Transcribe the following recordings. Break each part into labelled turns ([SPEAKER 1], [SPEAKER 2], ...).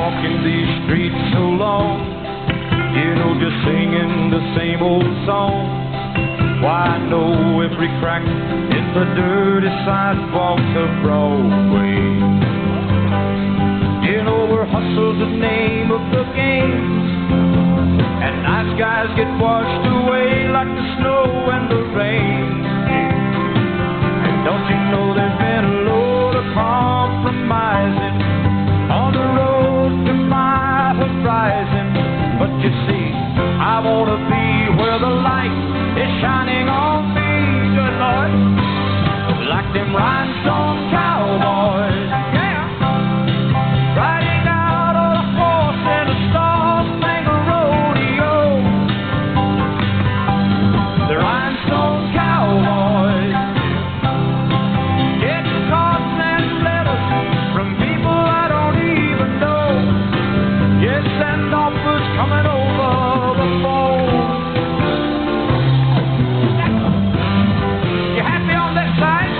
[SPEAKER 1] walking these streets so long, you know, just singing the same old song. Why, I know every crack in the dirty sidewalks of Broadway. You know, where hustle's the name of the game, and nice guys get washed away like the snow and the rain. And don't you know there's been a load of compromising on the road to my horizon? But you see, I want to be where the light is shining on me, good Lord, like them rhinestone cowboys, yeah, riding out on a horse in a star-spangled rodeo. The rhinestone cowboys, getting cards and letters from people I don't even know. Yes, and offers coming over the phone. You happy on that side?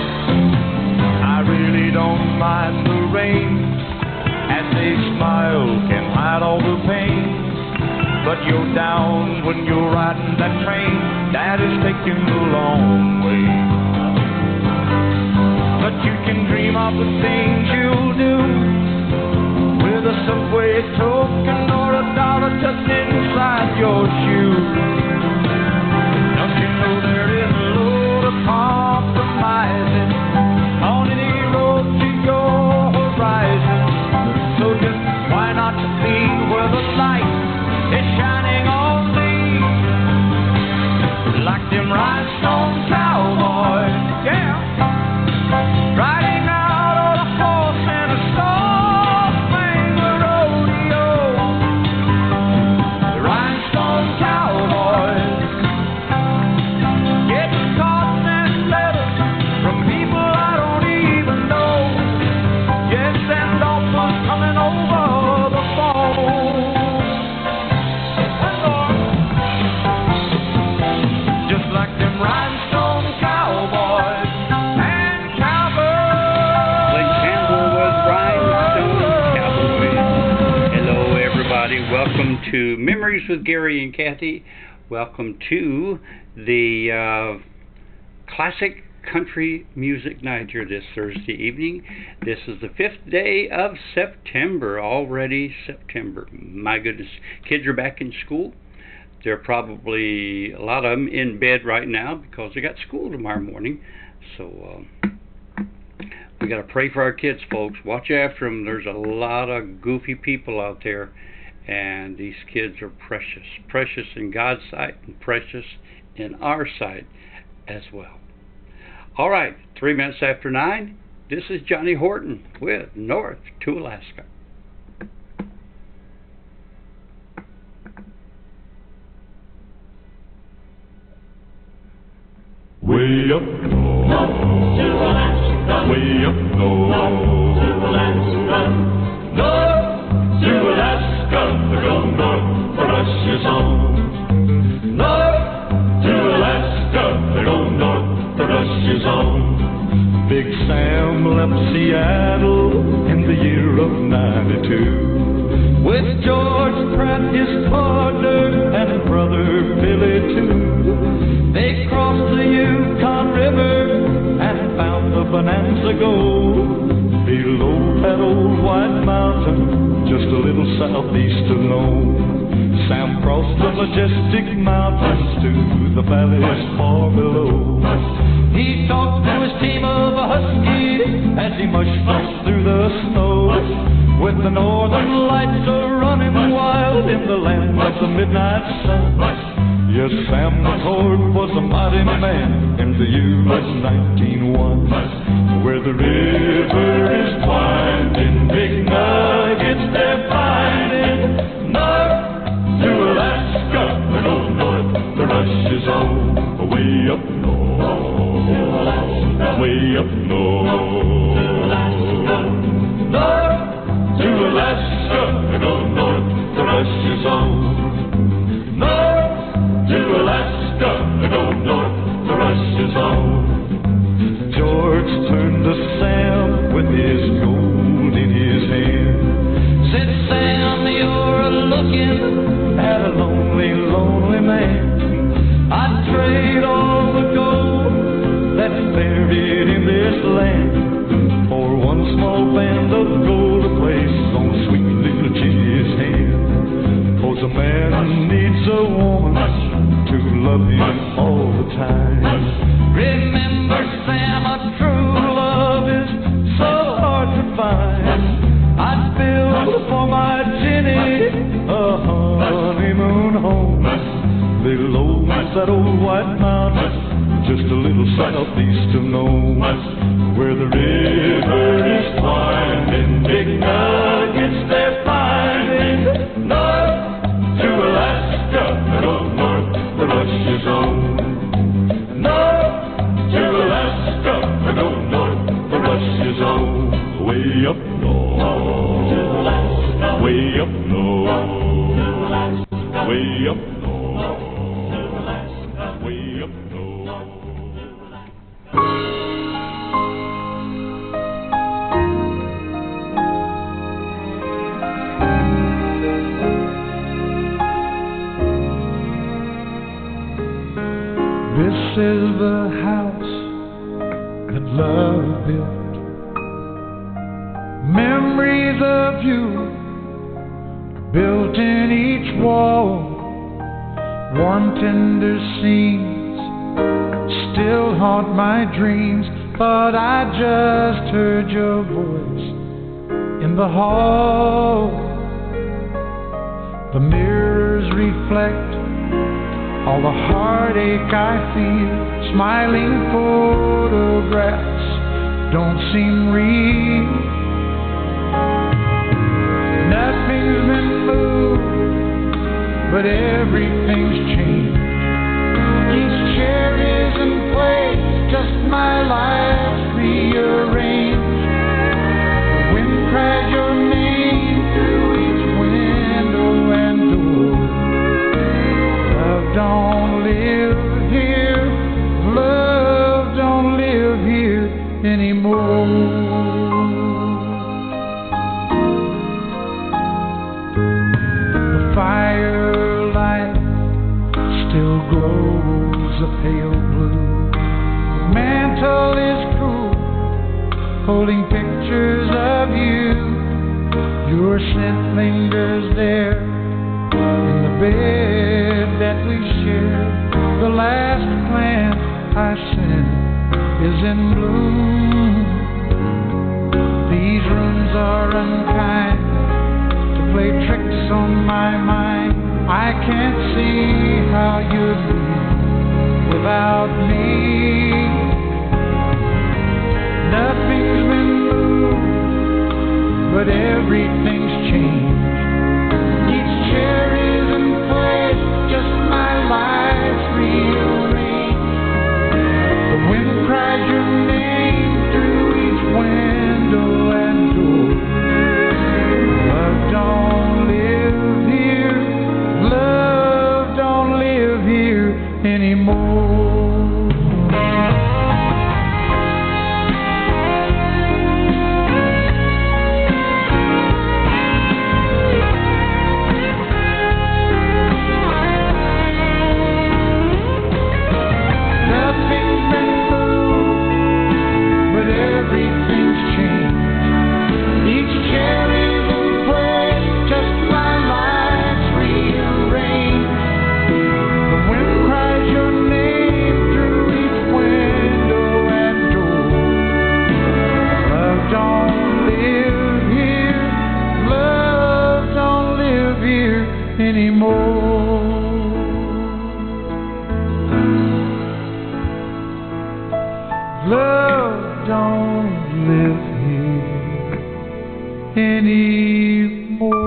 [SPEAKER 1] I really don't mind the rain, as a smile can hide all the pain. But you're down when you're riding that train that is taking the long way. But you can dream of the things you'll do with a subway token or a dollar tucked inside your shoe. Don't you know there is a load of compromising on any road to your horizon? So just why not be where the light is shining on me, like them rhinestone cowboys, yeah, riding out on a horse and a star-spangled rodeo. The rhinestone cowboys, getting cards and letters from people I don't even know. Yes, and offers coming over the phone. Just like them rhinestone cowboys and cowgirls.
[SPEAKER 2] Glenn Campbell was Rhinestone Cowboy. Hello, everybody. Welcome to Memories with Gary and Kathy. Welcome to the Classic Country Music Night here this Thursday evening. This is the 5th day of September. Already September. My goodness. Kids are back in school. They're probably, a lot of them, in bed right now because they got school tomorrow morning. So, we got to pray for our kids, folks. Watch after them. There's a lot of goofy people out there, and these kids are precious. Precious in God's sight and precious in our sight as well. All right, 3 minutes after 9. This is Johnny Horton with North to Alaska.
[SPEAKER 1] Way up north, to Alaska. Way up north, to Alaska. North to Alaska, go north, the rush is on. North to Alaska, go north, the rush is on. Big Sam left Seattle in the year of '92 with George Pratt, his partner, and brother Billy too. They crossed the Yukon River and found the Bonanza Gold below that old white mountain, just a little southeast of Nome. Sam crossed the majestic mountains to the valleys far below. He talked to his team of huskies as he mushed through the snow, with the northern lights a-running wild in the land of the midnight sun. Yes, Sam McCord was a mighty man in the year of 1901, where the river is winding, big nuggets they're finding. North to Alaska, we go north, the rush is on. Way up north, way up north. North to Alaska, we go north, the rush is on. North to Alaska, go north, the rush is on. George turned to Sam with his gold in his hand. Said Sam, a lonely, lonely man. I'd trade all the gold that's buried in this land for one small band of gold to place on sweet little Ginny's hand. 'Cause a man needs a woman to love him all the time. Remember, Sam, a true love is so hard to find. I'd build for my Ginny a honeymoon home below that old white mountain, just a little southeast of Nome, where the river is winding, big nuggets they're finding. North to Alaska, go north, the rush is on. North to Alaska, go north, the rush is on. Way up north, way up north, way up north, way up north. This is the house that love built. Memories of you built in each wall. Warm, tender scenes still haunt my dreams. But I just heard your voice in the hall. The mirrors reflect all the heartache I feel. Smiling photographs don't seem real. Nothing's been moved, but everything's changed. Each chair is in place, just my life's rearranged. The wind cries your name through each window and door. Love don't live here, love don't live here anymore. Firelight still glows a pale blue. The mantle is cool, holding pictures of you. Your scent lingers there in the bed that we share. The last plant I sent is in bloom. These rooms are unkind, play tricks on my mind. I can't see how you'd be without me. Nothing's been moved, but everything's changed. Each chair is in place, just my life's rearranged. The wind cries your name through each window and door. Love don't live here, love don't live here anymore. Nothing's been moved, but everything's changed. Each chair is in place, just my life's rearranged. The wind cries your name through each window and door. Love don't live here, love don't live here anymore. Love don't live here anymore.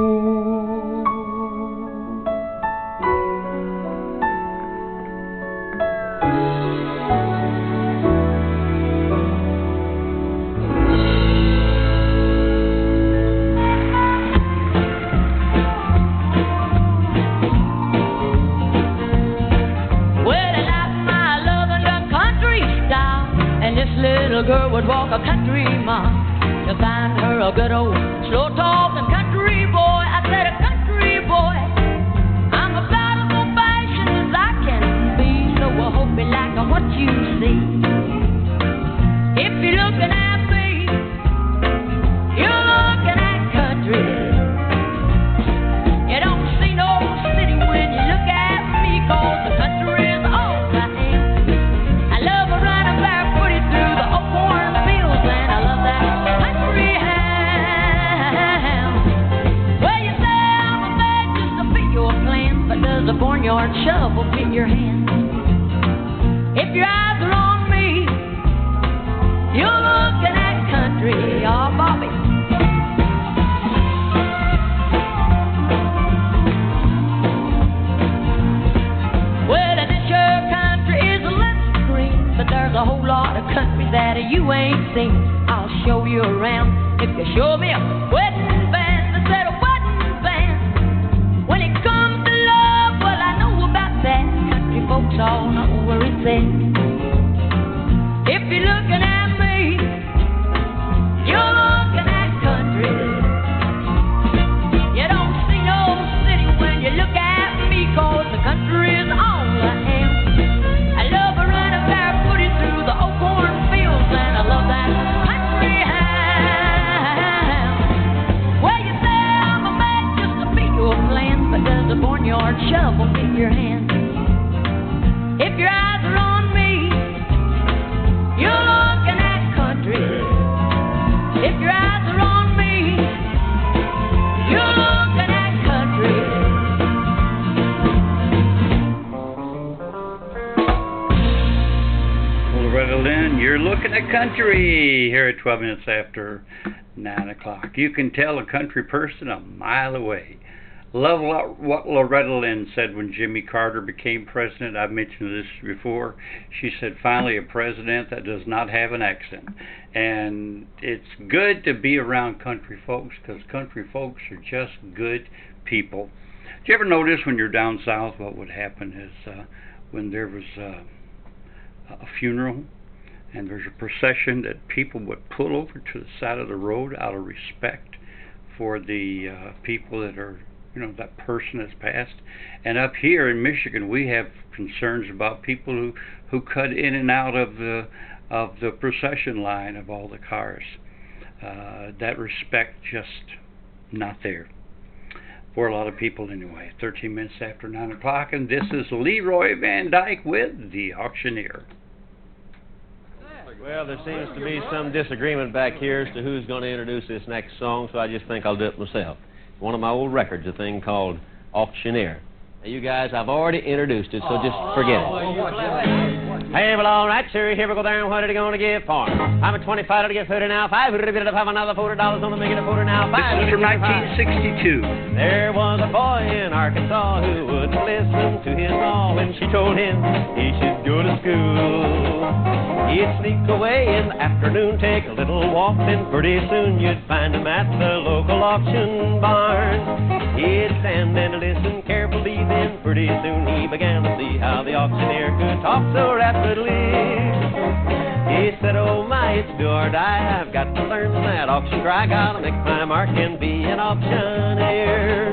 [SPEAKER 3] Well, I like my love in the country style, and this little girl would walk a country mile to find her a good old slow talking country boy. I said a country boy. I'm a If you're looking at me, you're looking at country. You don't see no city when you look at me, 'cause the country is all I am. I love running barefooted through the old cornfields, and I love that country ham. Well, you say I'm a man just to fit your plan, but does a barnyard shovel fit your hand? If your eyes are on me, you're looking at country. Oh, Bobby. Well, this your country is a little green, but there's a whole lot of country that you ain't seen. I'll show you around if you show me a wedding band instead of wedding band. When it comes to love, well, I know about that. Country folks all know where it's at. If you're looking at me, you're looking at country. You don't see no city when you look at me, 'cause the country is all I am. I love running barefooted through the old cornfields, and I love that country ham. Well, you say I'm a man just to fit your plan, but does a barnyard shovel fit your hand? If your eyes are on me, you're looking at country. If your eyes are on me, you're looking at country.
[SPEAKER 2] Loretta Lynn, you're looking at country here at 12 minutes after 9 o'clock. You can tell a country person a mile away. Love what Loretta Lynn said when Jimmy Carter became president. I've mentioned this before. She said, finally, a president that does not have an accent. And it's good to be around country folks, because country folks are just good people. Do you ever notice when you're down south what would happen is when there was a funeral and there's a procession, that people would pull over to the side of the road out of respect for the people that are, that person has passed. And up here in Michigan, we have concerns about people who cut in and out of the procession line of all the cars. That respect just not there for a lot of people anyway. 13 minutes after 9 o'clock, and this is Leroy Van Dyke with The Auctioneer.
[SPEAKER 4] Well, there seems to be some disagreement back here as to who's going to introduce this next song, so I just think I'll do it myself. One of my old records, a thing called Auctioneer. Now, you guys, I've already introduced it, so just forget it. Hey, well, all right, sir, here we go there, and what are they going to give for? I'm a 25 to get 30 now, 5 to have another $40 on the make it a 40 now, 5.
[SPEAKER 2] This is from 1962.
[SPEAKER 4] There was a boy in Arkansas who wouldn't listen to his ma when she told him he should go to school. He'd sneak away in the afternoon, take a little walk, then pretty soon you'd find him at the local auction barn. He'd stand and listen carefully, then pretty soon he began to see how the auctioneer could talk so rapidly. He said, oh my, it's do or die, I've got to learn that auction cry, gotta make my mark and be an auctioneer.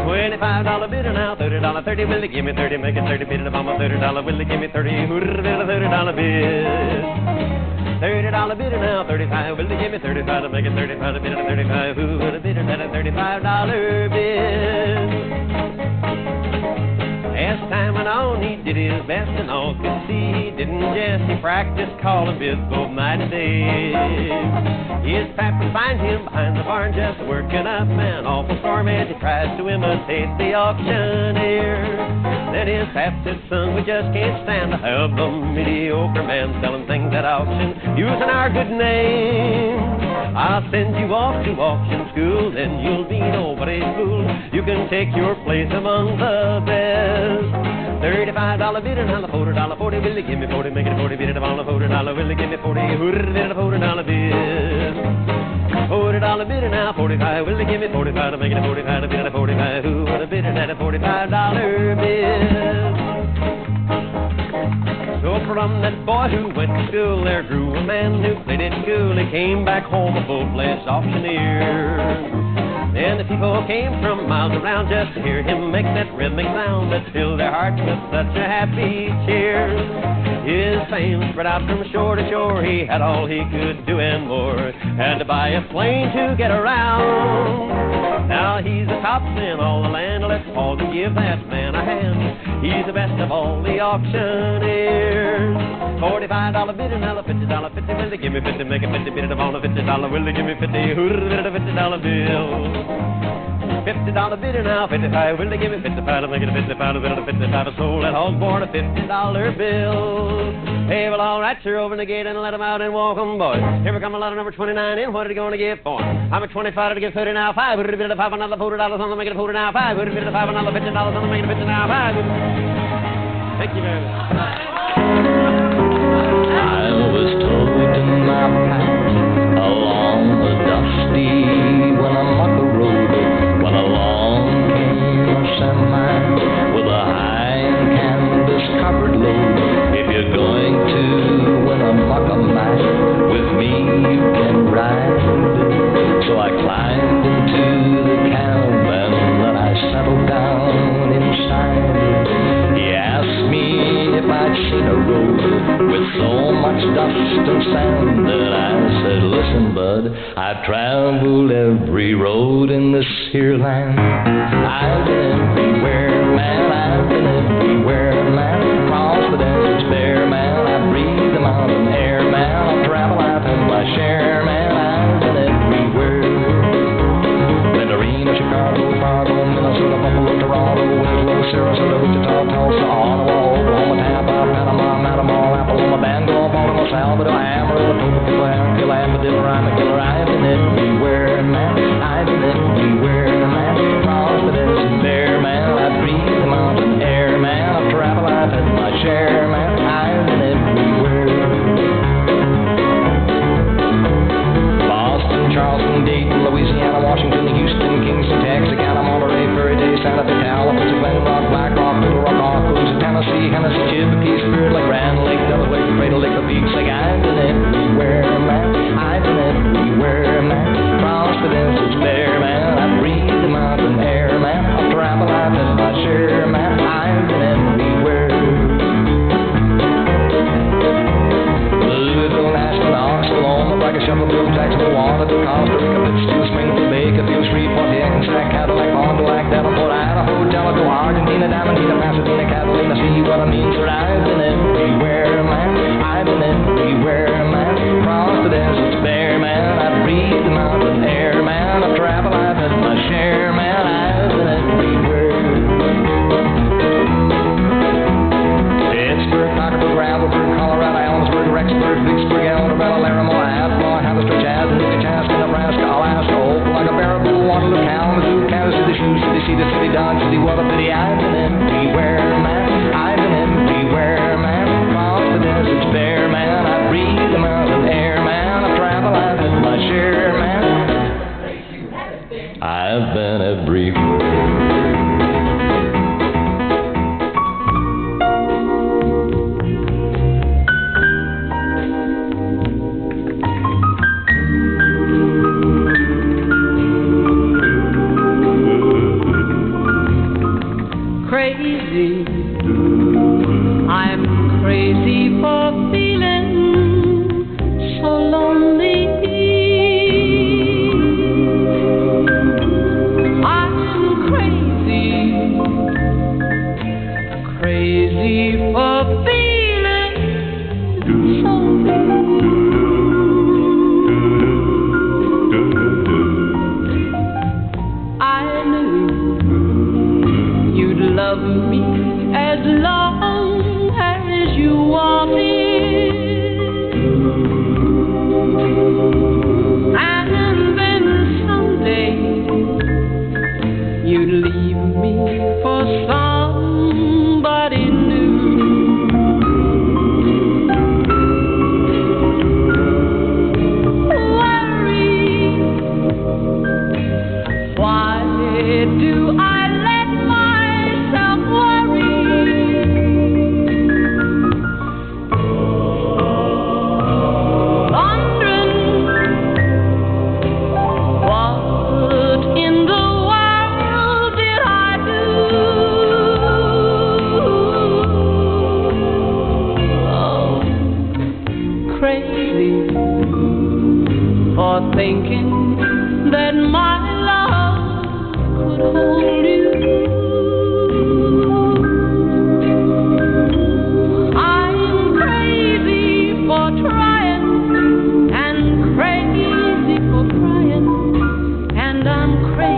[SPEAKER 4] $25 bidder now, $30, 30, will they give me 30, make it 30, bid it up on my $30, will they give me 30, who'd bid a $30 bid? $30 bidder now, 35, will they give me 35 to make it 35, bid it a 35, who would have bid it at a $35 bid? As time went on, he did his best, and all could see he didn't jest. He practiced calling bids both night and day. His pap would find him behind the barn just working up an awful storm as he tries to imitate the auctioneer. Then his pap said, son, we just can't stand to have the mediocre man selling things at auction, using our good name. I'll send you off to auction school, then you'll be nobody's fool. You can take your place among the best. $35 bidder, now the $40, 40, will they give me 40, make it 40, bid it on the $40, will they give me 40, who'd bid it a $40 bid? $40 bidder, now 45, will they give me 45 to make it a 45, to bid it a 45, who would have bid it at a $45 bid? So from that boy who went to school, there grew a man who played it cool. He came back home a full-fledged auctioneer. And the people came from miles around just to hear him make that rhythmic sound that filled their hearts with such a happy cheer. His fame spread out from shore to shore. He had all he could do and more. Had to buy a plane to get around. Now he's the top in all the land. Let's all give that man a hand. He's the best of all the auctioneers. $45 bid and now a $50 50. Will they give me 50? Make it 50 bid and on a $50. Will they give me 50? Who'd have bid a $50 bill? $50 bidder now, 55. Will they give me 55? Make it a 55, a bit of a 55. I sold that hog born a $50 bill. Hey, well, all right, sir, open the gate and let them out and walk 'em, boys. Here come a lot of number 29 in. What are they going to give for 'em? I'm a 25 to give 30 now, 5. Would it be a 5 another $40 on them? Make it a 40 now, 5. Would it be a 5 another $50 on them? Make it a 50 now, 5. Thank you very much.
[SPEAKER 5] I was toting my pack along the dusty Winnemucca road when along came a semi with a high canvas covered load. If you're going to Winnemucca Mine with me, you can ride. So I climbed into the cab and then I settled down inside. He asked me if I'd seen a road with so much dust and sand, and I said, listen, bud, I've traveled every road in this here land. I've been everywhere, man, I've been everywhere, man. Across the deserts bare, man, I breathe the mountain air, man. I've traveled, I've had my share, man, I've been everywhere. Reno, Chicago, Fargo, Minnesota, Buffalo, Toronto, Winslow, Sarasota, Wichita, Tulsa, Ottawa, Oklahoma, Tampa, Panama, Matamor, Appalachia, Bangor, Baltimore, Salvador, Amarillo, Topeka, Armadillo, Ramaquilla. I've been everywhere, man. I've been everywhere, man. Across the desert bare, man. I breathe the mountain air, man. I've traveled, I've had my share, man. I've been everywhere. Boston, Charleston, Dayton, Louisiana, Washington, Houston, Kingston, Texarkana, Monterey, Prairie Day, Santa Fe, Tallahassee, Glen Rock, Black Rock, Little Rock, Arkansas, Tennessee, Hennessy, Chippewa, Spirit Lake, Grand Lake, Delaware, Cradle Lake, the Peaks Lake. I've been everywhere, man. I've been everywhere, man. Across the deserts bare, man. I breathe the mountain air, man. I've traveled, I've had my share, man. I've been everywhere. Louisville, Nashville, Oklahoma, Shelbyville, Jacksonville, Waterville, Costa Rica, Pittsfield, Springfield, Bakersfield, Shreveport, Hackensack, Cadillac, Fond du Lac, Davenport, Idaho, Jellicoe, Argentina, Diamantina, Pasadena, Catalina. See what I mean, sir? I've been everywhere, man. I've been everywhere, man. Across the deserts bare, man. I breathe the mountain air, man. I've traveled, I've had my share, man. I've been everywhere. Pittsburgh, Parkersburg, Gravelburg, Colorado, Ellensburg, Rexburg, Vicksburg, Elderville, Laramore, Athlone, Haverstraw, Chattanooga, Chaska, Nebraska, Alaska, Opelika, Baraboo, Waterloo, Kalamazoo, Kansas City, Sioux City, Cedar City, Dodge City, what a pity. I've been everywhere, man. I've been everywhere, man. Across the deserts bare, man. I breathe the mountain air, man. I've traveled, I've had my share, man. I've been everywhere.
[SPEAKER 3] Crazy, I'm crazy for feeling so lonely. I'm crazy, crazy for feeling so blue. I knew you'd love me as long as you wanted, and then someday you'd leave me for somebody new. Worry, why do I let myself worry? Wondering what in the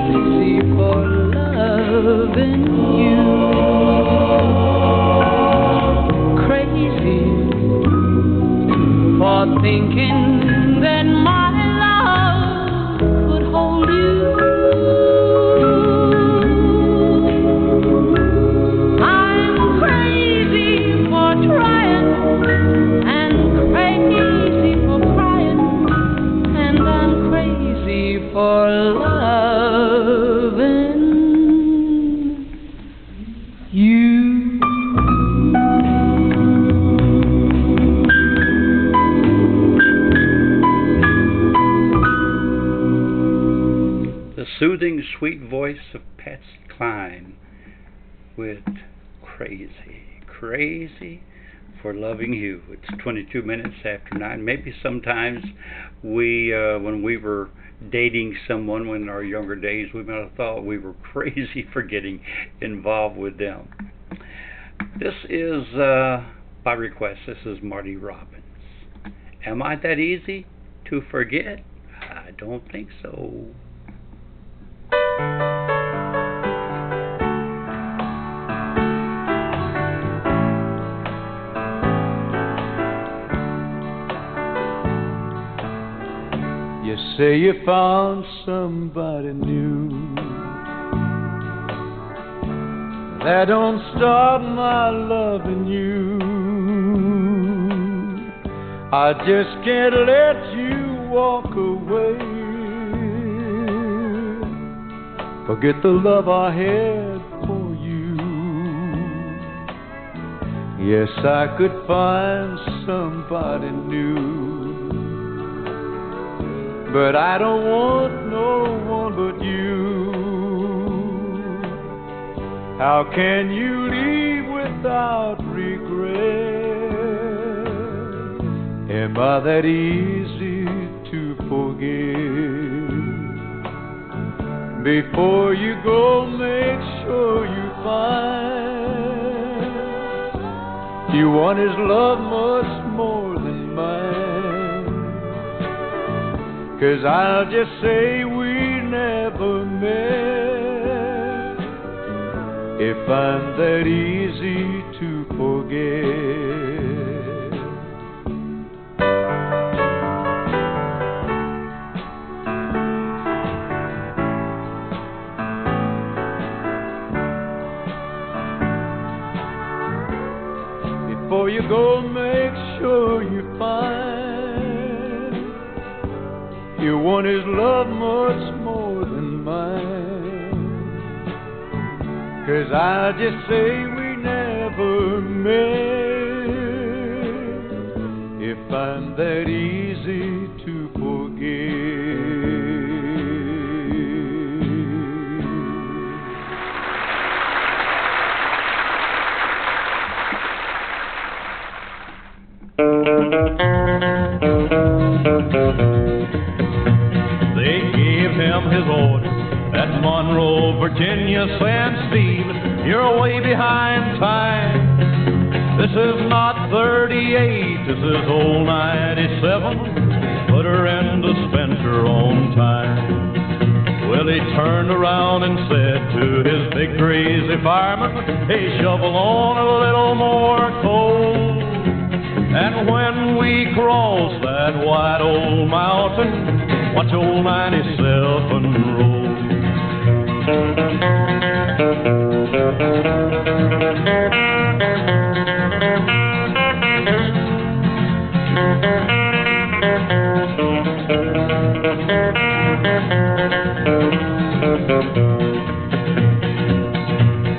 [SPEAKER 6] crazy for loving you. Crazy for thinking that my love could hold you. I'm crazy for trying and crazy for crying, and I'm crazy for loving you.
[SPEAKER 2] The soothing, sweet voice of Patsy Cline with Crazy for Loving You. It's 22 minutes after 9. Maybe sometimes we, when we were dating someone in our younger days, we might have thought we were crazy for getting involved with them. This is, by request, this is Marty Robbins. Am I that easy to forget? I don't think so.
[SPEAKER 7] You say you found somebody new. That don't stop my loving you. I just can't let you walk away. Forget the love I had for you. Yes, I could find somebody new. But I don't want no one but you. How can you leave without regret? Am I that easy to forgive? Before you go, make sure you find you want his love much more than mine. 'Cause I'll just say we never met if I'm that easy to forget. Before you go, make sure you find you want his love much more than mine. 'Cause I just say we never met if I'm that easy to forget.
[SPEAKER 1] They gave him his orders at Monroe, Virginia, saying, Steve, you're way behind time. This is not 38, this is old 97. Put her in to spend her own time. Well, he turned around and said to his big crazy fireman, hey, shovel on a little more coal. And when we cross that wide old mountain, watch old 97 roll.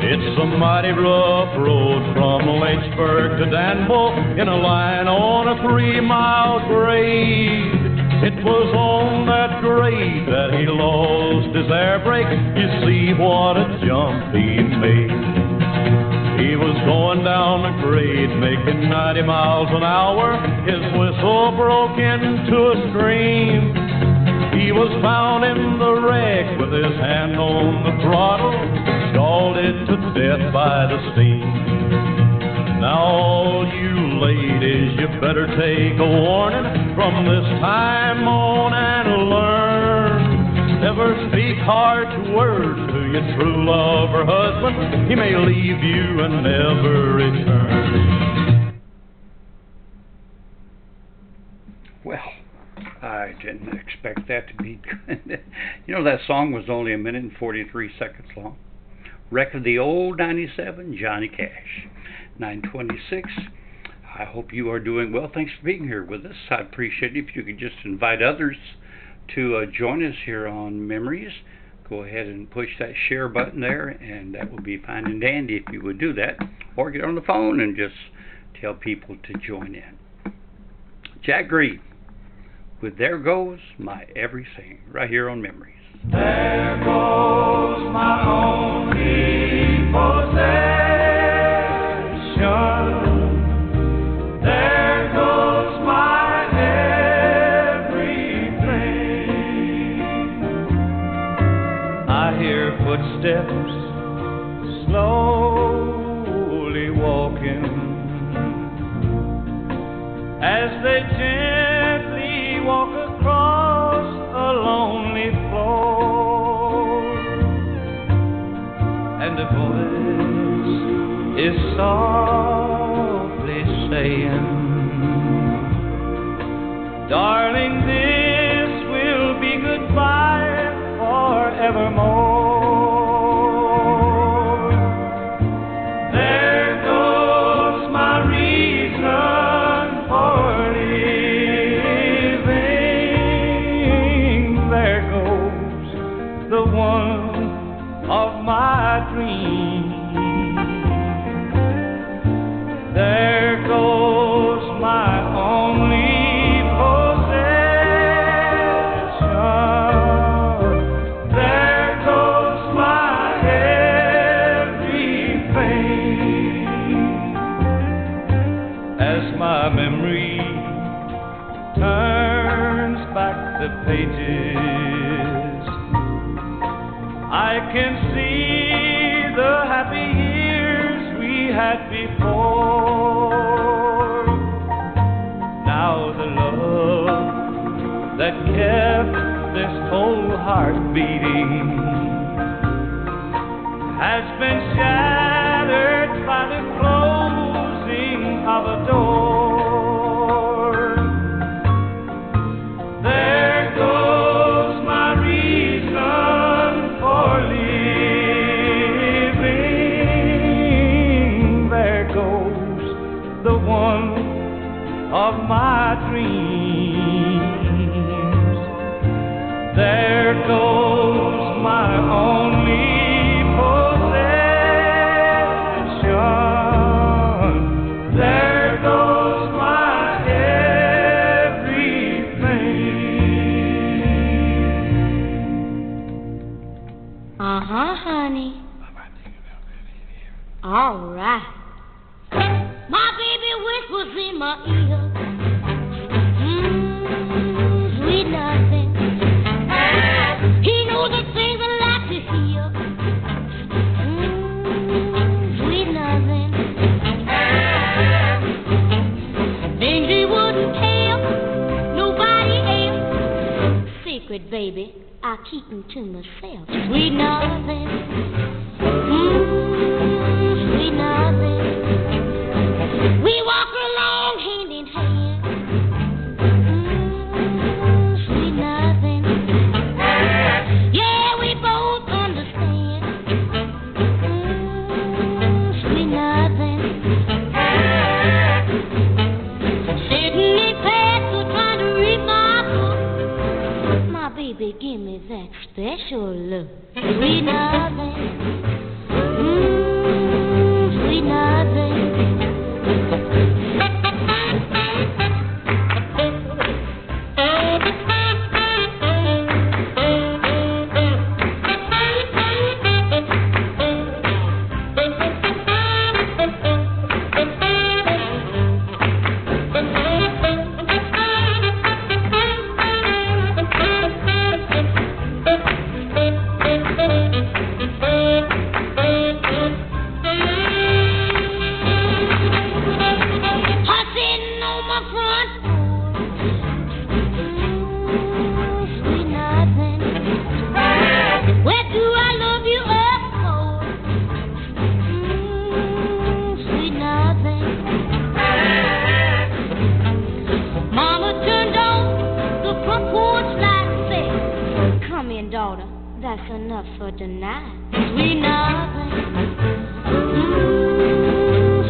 [SPEAKER 1] It's a mighty rough road from Lynchburg to Danville in a line on a 3-mile grade. It was on that grade that he lost his air brake. You see what a jump he made. He was going down the grade making 90 miles an hour. His whistle broke into a scream. He was found in the wreck with his hand on the throttle, scalded to death by the steam. Now all you ladies, you better take a warning from this time on and learn. If
[SPEAKER 7] never speak harsh words to your true love or husband. He may leave you and never return.
[SPEAKER 2] Well, I didn't expect that to be good. You know, that song was only 1 minute and 43 seconds long. Wreck of the Old 97, Johnny Cash. 9:26. I hope you are doing well. Thanks for being here with us. I'd appreciate it if you could just invite others to join us here on Memories. Go ahead and push that share button there, and that would be fine and dandy if you would do that. Or get on the phone and just tell people to join in. Jack Green with There Goes My Everything, right here on Memories.
[SPEAKER 1] There goes my only possession. There goes my everything.
[SPEAKER 7] I hear footsteps slowly walking as they gently walk across a lonely floor, and a voice is softly saying, darling, this will be goodbye forevermore. There goes my reason for living. There goes the one of my dreams. There goes my only possession. There goes my everything. As my memory turns back the pages, I can see the happy years we had before. Now the love that kept this whole heart beating has been shattered by the closing of a door. There goes my reason for living. There goes the one of my dreams. There goes my only possession. There goes my everything.
[SPEAKER 6] Honey. All right. My baby whispers in my ear. Sweet nothing. He knows the things I like to hear. Sweet nothing. Things he wouldn't tell nobody else. Secret, baby, I keep them to myself. Sweet nothing. Sweet nothing. We walk along hand in hand. Sweet nothing. Yeah, we both understand. Sweet nothing. Sitting in bed, so trying to read my book. My baby, give me that special look. Sweet nothing.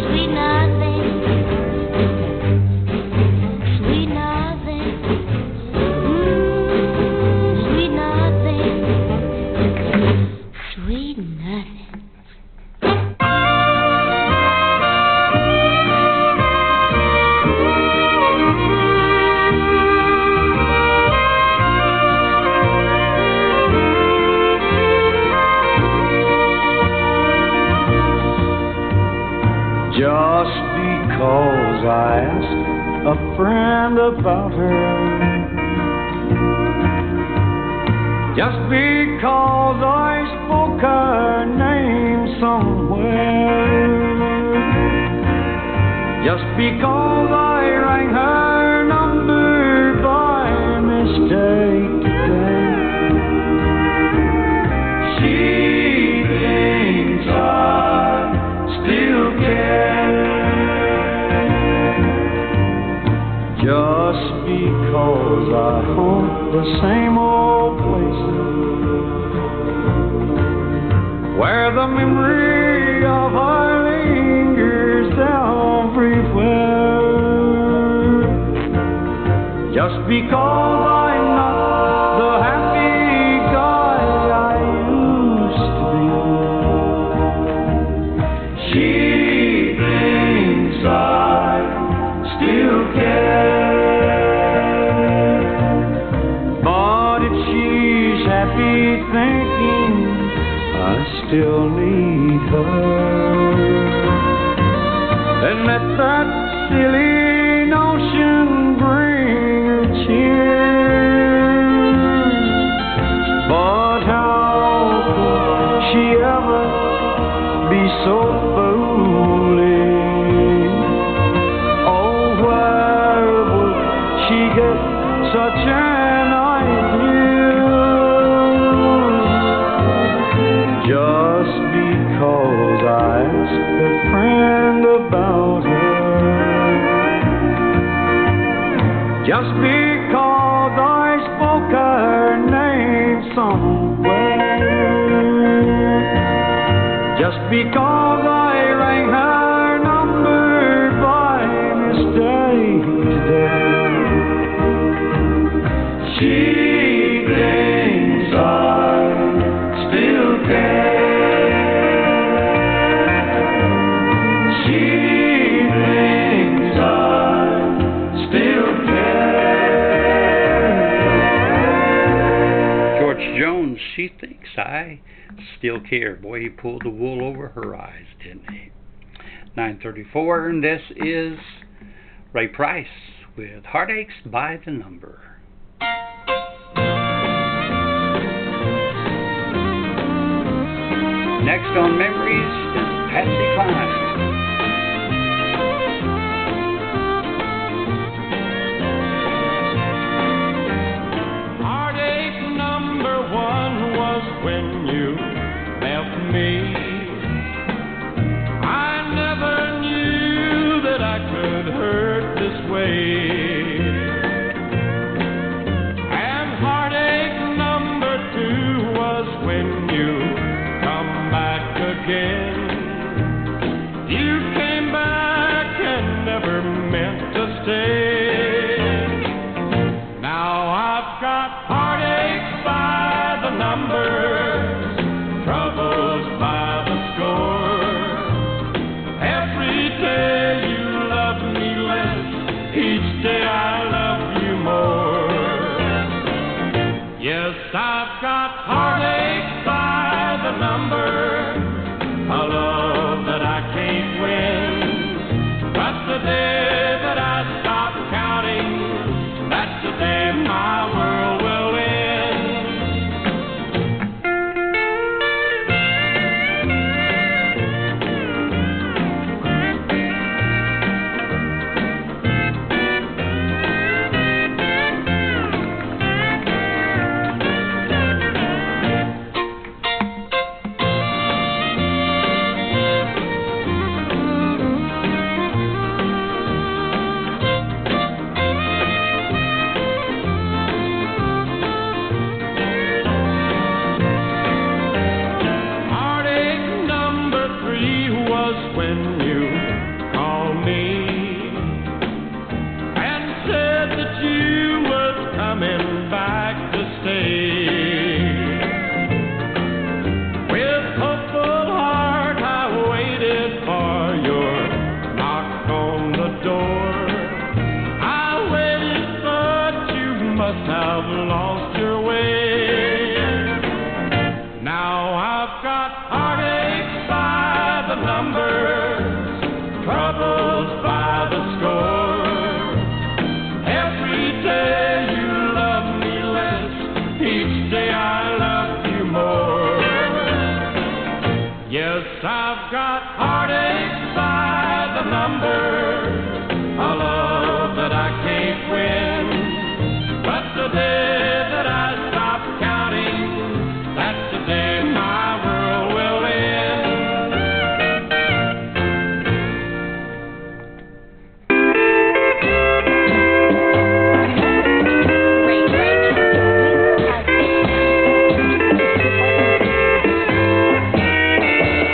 [SPEAKER 6] Sweet nothing. Sweet nothing. Sweet nothing. Sweet nothing.
[SPEAKER 8] Just because I asked a friend about her, just because I spoke her name somewhere, just because I rang her number by mistake today, she thinks I still care. Just because I haunt the same old places where the memory of her lingers everywhere. Just because I'm not the happy guy I used to be, she thinks I still care. But if she's happy thinking I still need her, then let that silly notion bring her cheer. But how could she ever be so foolish? Oh, where would she get such an idea? Just because I asked a friend about her, just because I spoke her name somewhere, just because I rang her number by mistake today, she thinks I still care. She thinks I still care.
[SPEAKER 2] George Jones, she thinks I still care. Boy, he pulled the wool over her eyes, didn't he? 9:34, and this is Ray Price with Heartaches by the Number. Next on Memories is Patsy Cline.
[SPEAKER 7] Heartache number one was when you left me. I never knew that I could hurt this way. And heartache number two was when you come back again. You came back and never meant to stay. Now I've got heartaches by the number, troubles by the I've got heartaches by the number, troubles by the score. Every day you love me less, each day I love you more. Yes, I've got heartaches by the number, a love that I can't win. But the day that I stop counting, that's the day my world will end.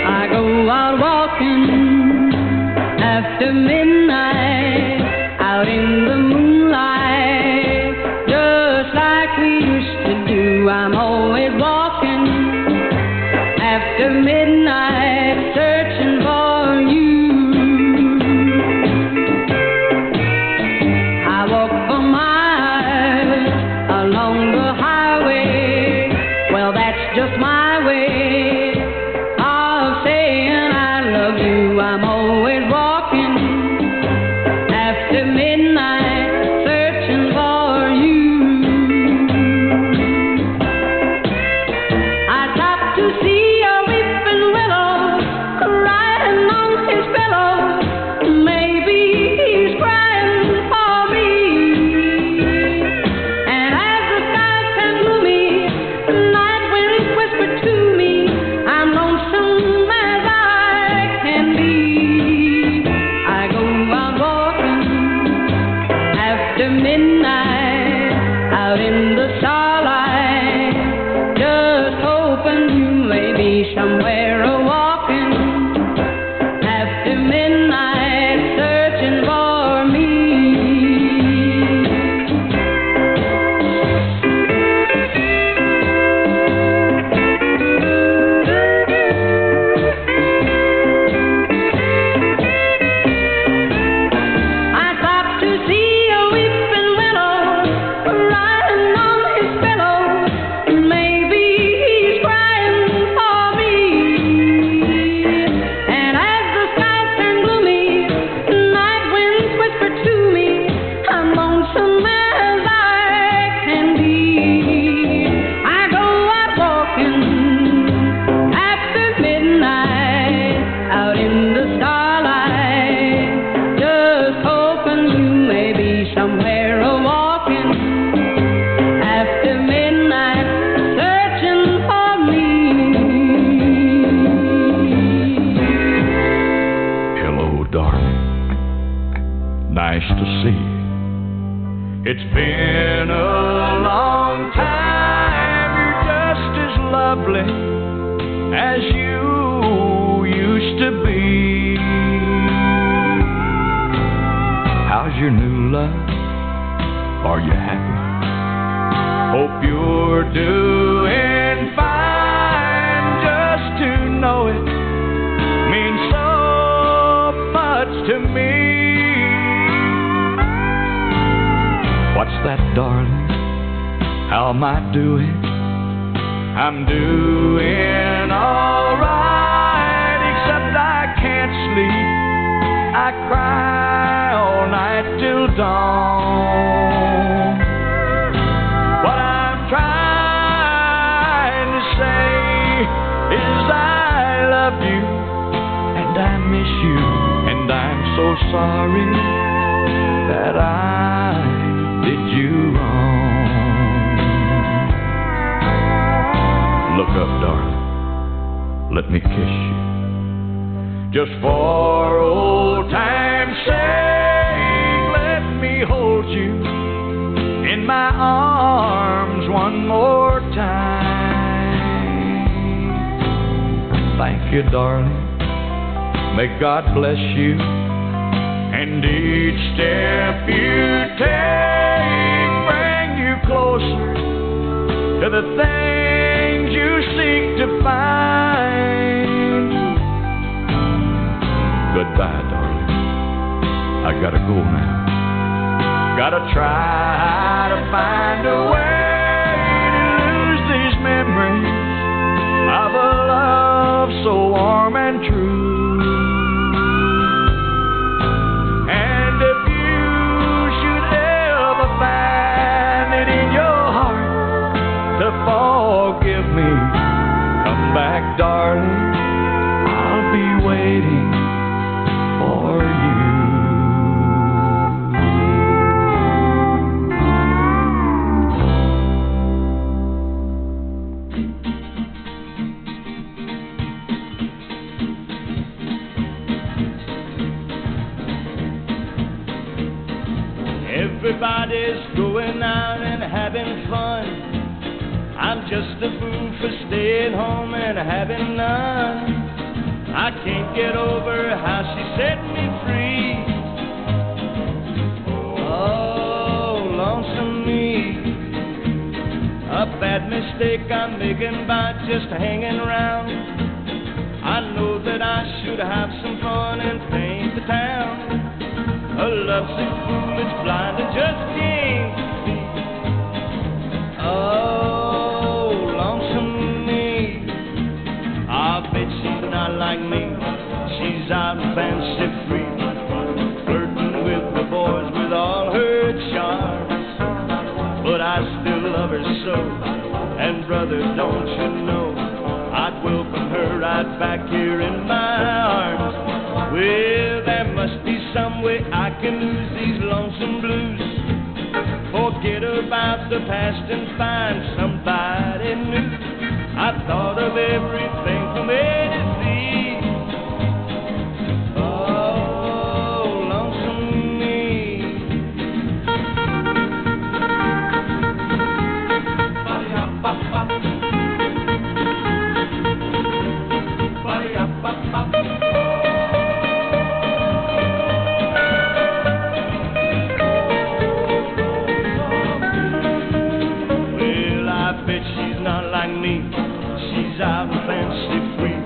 [SPEAKER 3] I go out walking after midnight, out in the moonlight, just like we used to do. I'm always walking after midnight, searching for you. I walk for miles along the highway. Well, that's just my way of saying I love you. I'm always walking after midnight, searching for you. I stopped to see a weeping willow crying on his pillow. Maybe he's crying for me. And as the sky turned gloomy, the night wind whispered to me, I'm lonesome as I can be. I go out walking after midnight, out in the starlight, just hoping you may be somewhere a walking after midnight, searching for me. I stopped to see a weeping willow crying on his pillow. Maybe he's crying for me. And as the sky turned gloomy, the night winds whispered to me, I'm lonesome as I can be. I go out walking after midnight, out in the starlight, just hoping you may be somewhere a walking after midnight, searching for me.
[SPEAKER 1] Hello, darling. Nice to see you. It's been a long time. You're just as lovely as you used to be. How's your new love? Are you happy? Hope you're doing fine. Just to know it means so much to me. What's that, darling? How am I doing? I'm doing all right, except I can't sleep. I cry all night till dawn. What I'm trying to say is I love you and I miss you, and I'm so sorry that I did you wrong. Look up, darling. Let me kiss you. Just for old time's sake, let me hold you in my arms one more time. Thank you, darling. May God bless you. And each step you take bring you closer to the things you seek to find. Goodbye, darling. I gotta go now. Gotta try to find a way to lose these memories of a
[SPEAKER 8] true. And if you should ever find it in your heart to forgive me, come back, darling, I'll be waiting for you.
[SPEAKER 9] Everybody's going out and having fun. I'm just a fool for staying home and having none. I can't get over how she set me free. Oh, lonesome me. A bad mistake I'm making by just hanging around. I know that I should have some fun and paint the town. A lovesick fool is blind and just can't see. Oh, lonesome me. I bet she's not like me. She's out and fancy free, flirting with the boys with all her charms. But I still love her so, and brother, don't you know, I'd welcome her right back here in my arms. Well, there must be some way I can lose these lonesome blues. Forget about the past and find somebody new. I thought of everything from A to Z. Oh, lonesome me. She's out and fancy free,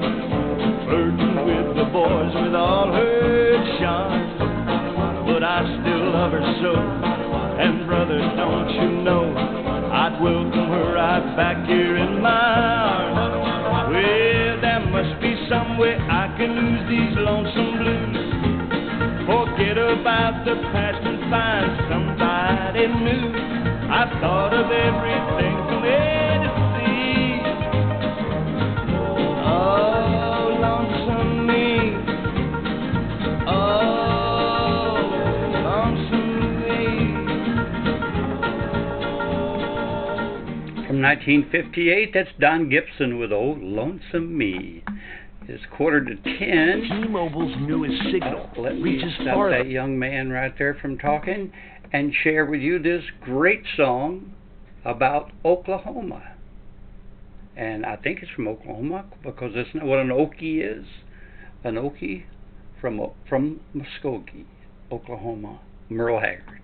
[SPEAKER 9] flirting with the boys with all her charms. But I still love her so, and brother, don't you know, I'd welcome her right back here in my arms. Well, there must be some way I can lose these lonesome blues. Forget about the past and find somebody new. I thought of everything from A to Z. Oh, lonesome me. Oh, lonesome me.
[SPEAKER 2] From 1958, that's Don Gibson with Old Lonesome Me. It's 9:45.
[SPEAKER 10] T-Mobile's newest signal
[SPEAKER 2] Let me
[SPEAKER 10] reaches
[SPEAKER 2] stop
[SPEAKER 10] farther.
[SPEAKER 2] that young man right there from talking and share with you this great song about Oklahoma. And I think it's from Oklahoma because that's not what an Okie is. An Okie from Muskogee, Oklahoma. Merle Haggard.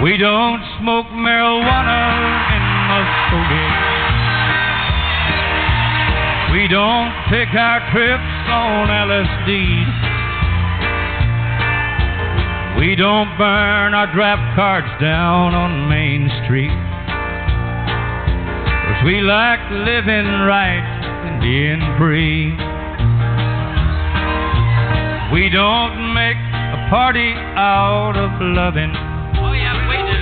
[SPEAKER 11] We don't smoke marijuana in Muskogee. We don't take our trips on LSD. We don't burn our draft cards down on Main Street. 'Cause we like living right and being free. We don't make a party out of loving.
[SPEAKER 12] Oh yeah, we do.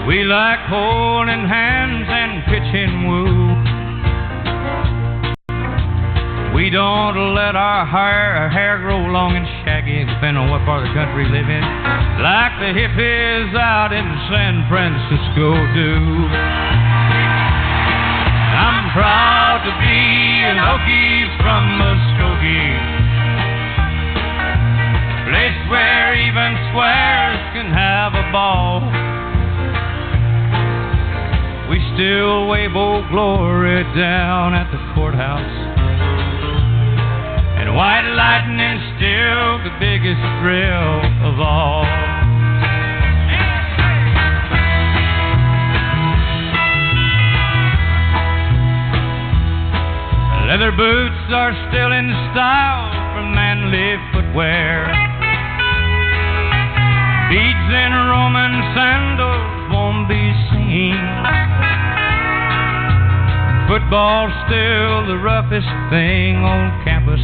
[SPEAKER 11] We like holding hands and pitching woo. We don't let our hair grow long and shaggy, depending on what part of the country we live in, like the hippies out in San Francisco do. I'm proud to be an Okie from Muskogee, place where even squares can have a ball. We still wave Old Glory down at the courthouse, and white lightning's still the biggest thrill of all. Leather boots are still in style for manly footwear. Beads and woman's sandals won't be seen. Football's still the roughest thing on campus,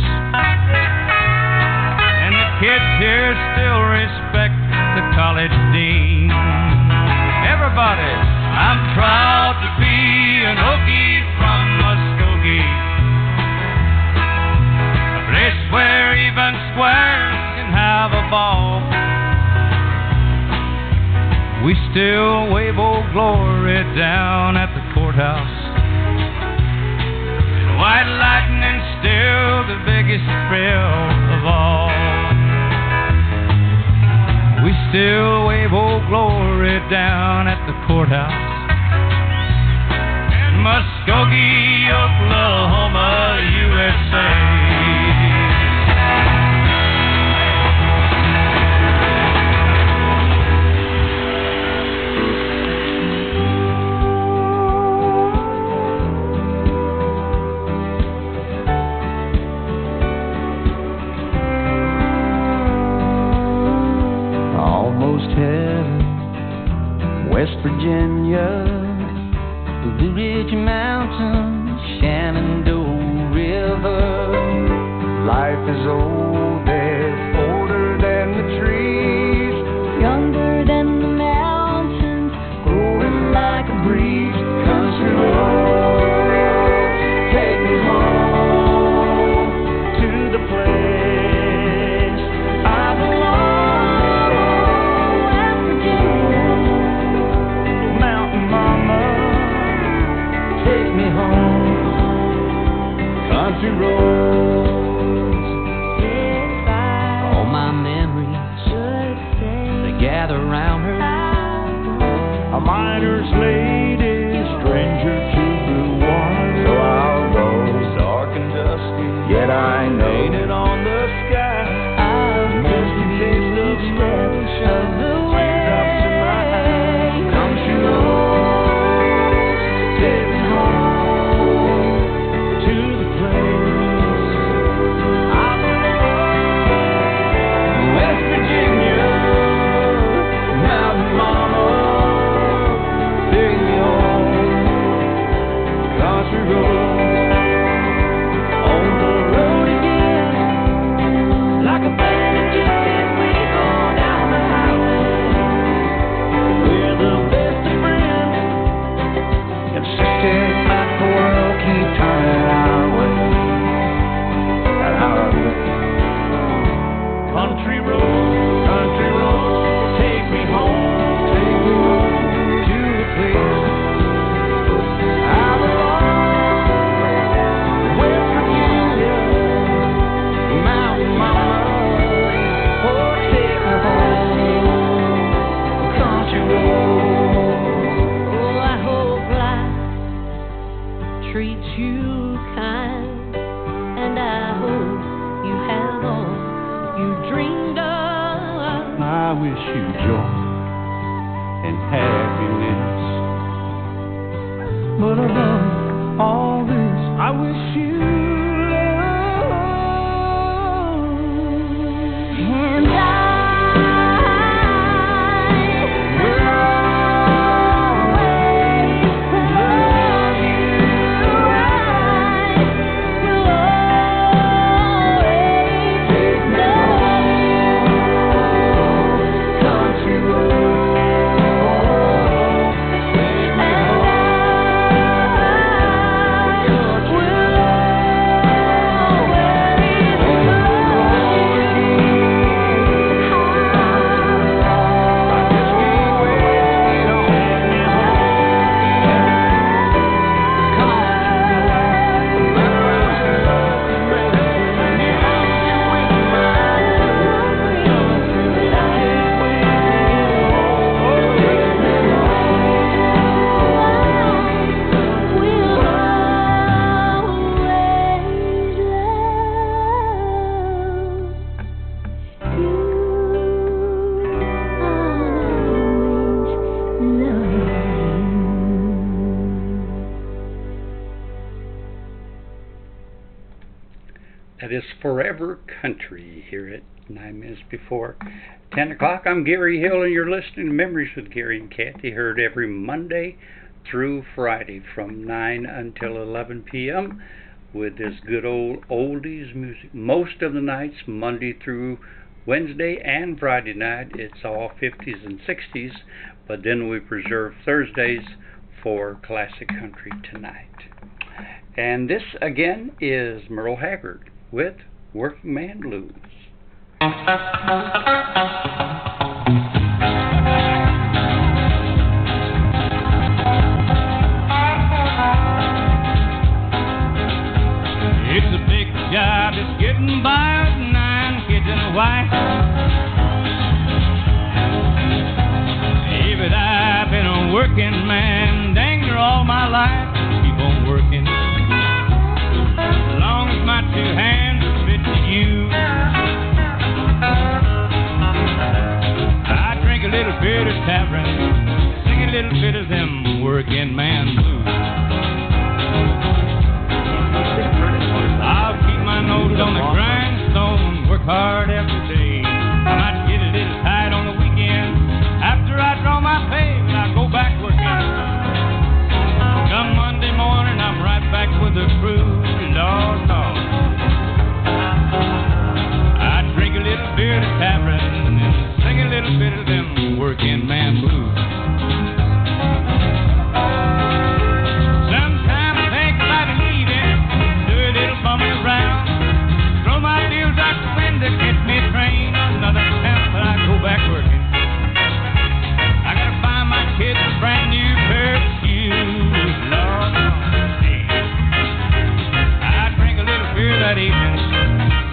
[SPEAKER 11] and the kids here still respect the college dean. Everybody, I'm proud to be an Okie from Muskogee, a place where even squares can have a ball. We still wave Old Glory down at the courthouse, and white lightning's still the biggest thrill of all. We still wave Old Glory down at the courthouse in Muskogee, Oklahoma, USA.
[SPEAKER 12] West Virginia, the Blue Ridge Mountains, Shenandoah River. Life is oldest, older than the trees, younger than the mountains, growing like a breeze. Country roads take me home to the place I belong. Country roads, all my memories, they gather round her. A miner's lady, stranger to blue water. So I'll go, dark and dusty, yet I know, painted on the sky, I'll misty taste of steps of the way. Teardrops in my eyes. Country roads, take me home to the place I belong. West Virginia, mountain mama, take me home. Country roads, on the road again, like a bandit jet, we go down the highway. We're the best of friends, consistent like the world keep turning our way. Country road, take me home to the place I belong. West Virginia, mountain mama, oh, take me home. Country road. Oh, I hope life treats you kind, and I hope you have all you dreamed of. I wish you joy and happiness, but above all this, I wish you love. And I will always love you. I will always love you. Country road, and I will always love you.
[SPEAKER 2] That is Forever Country here at 9 minutes before 10 o'clock. I'm Gary Hill, and you're listening to Memories with Gary and Kathy, heard every Monday through Friday from 9 until 11 p.m. with this good old oldies music. Most of the nights, Monday through Wednesday and Friday night, it's all 50s and 60s, but then we preserve Thursdays for classic country tonight. And this again is Merle Haggard with Working Man Blues.
[SPEAKER 11] It's a big job, it's getting by with 9 kids and a wife. Hey, but I've been a working man dang near all my life. Keep on working as long as my 2 hands are fit to use. I drink a little bit of tavern, sing a little bit of them working man blues. I'll keep my nose on the grindstone, work hard every day. I might get a little tight on the weekend. After I draw my pay, I'll go back working. Come Monday morning, I'm right back with the crew. Lord, Lord. I drink a little beer at a tavern and sing a little bit of them working man blues. Sometimes I think about leaving, do a little bumming around, throw my bills out the window, catch me a train, another town, but I go back working. I gotta find my kids a brand new pair of shoes, Lord. I drink a little beer that evening,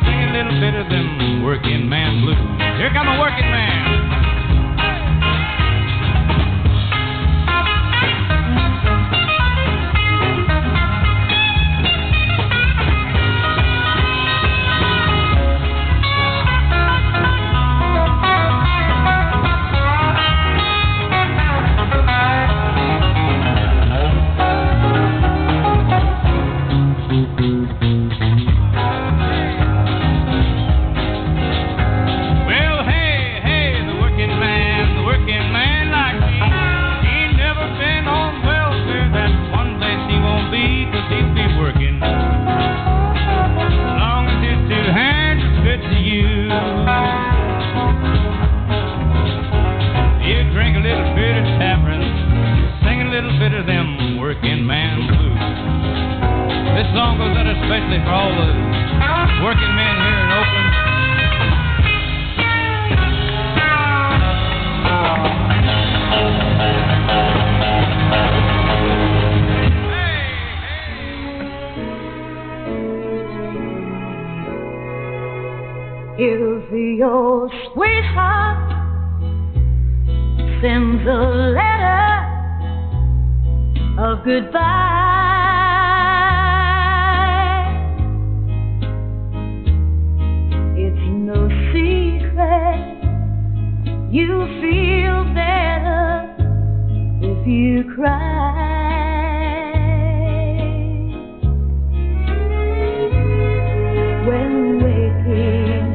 [SPEAKER 11] sing a little bit of them working man blues. Here come a working man. Especially for all the working men here in Oakland.
[SPEAKER 3] If your sweetheart sends a letter of goodbye, you feel better if you cry. When waking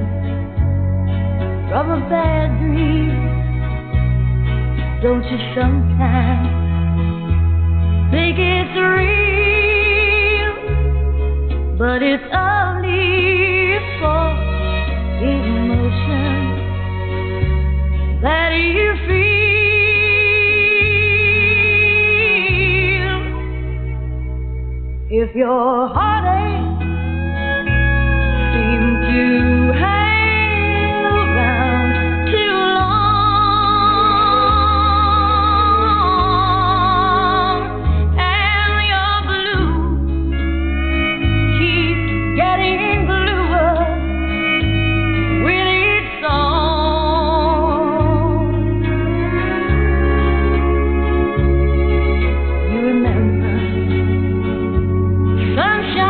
[SPEAKER 3] from a bad dream, don't you sometimes think it's real? But it's only for emotion that you feel. If your heartache seems to hang around too long, and your blue keeps getting bluer with each song, you remember sunshine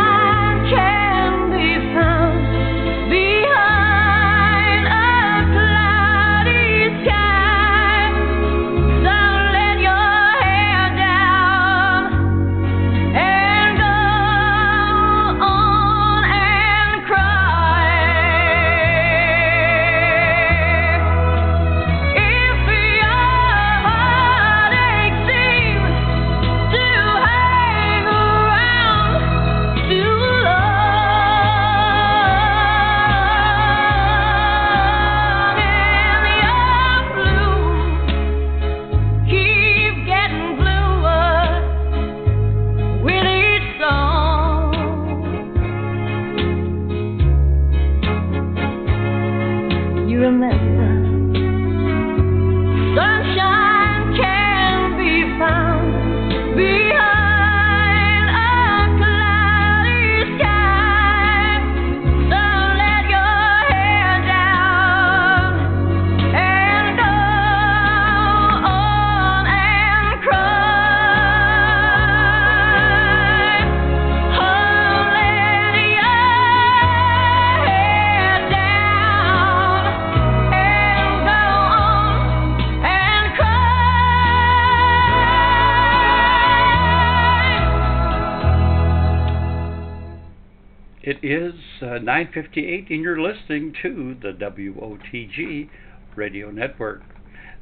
[SPEAKER 2] is 9:58, and you're listening to the WOTG Radio Network.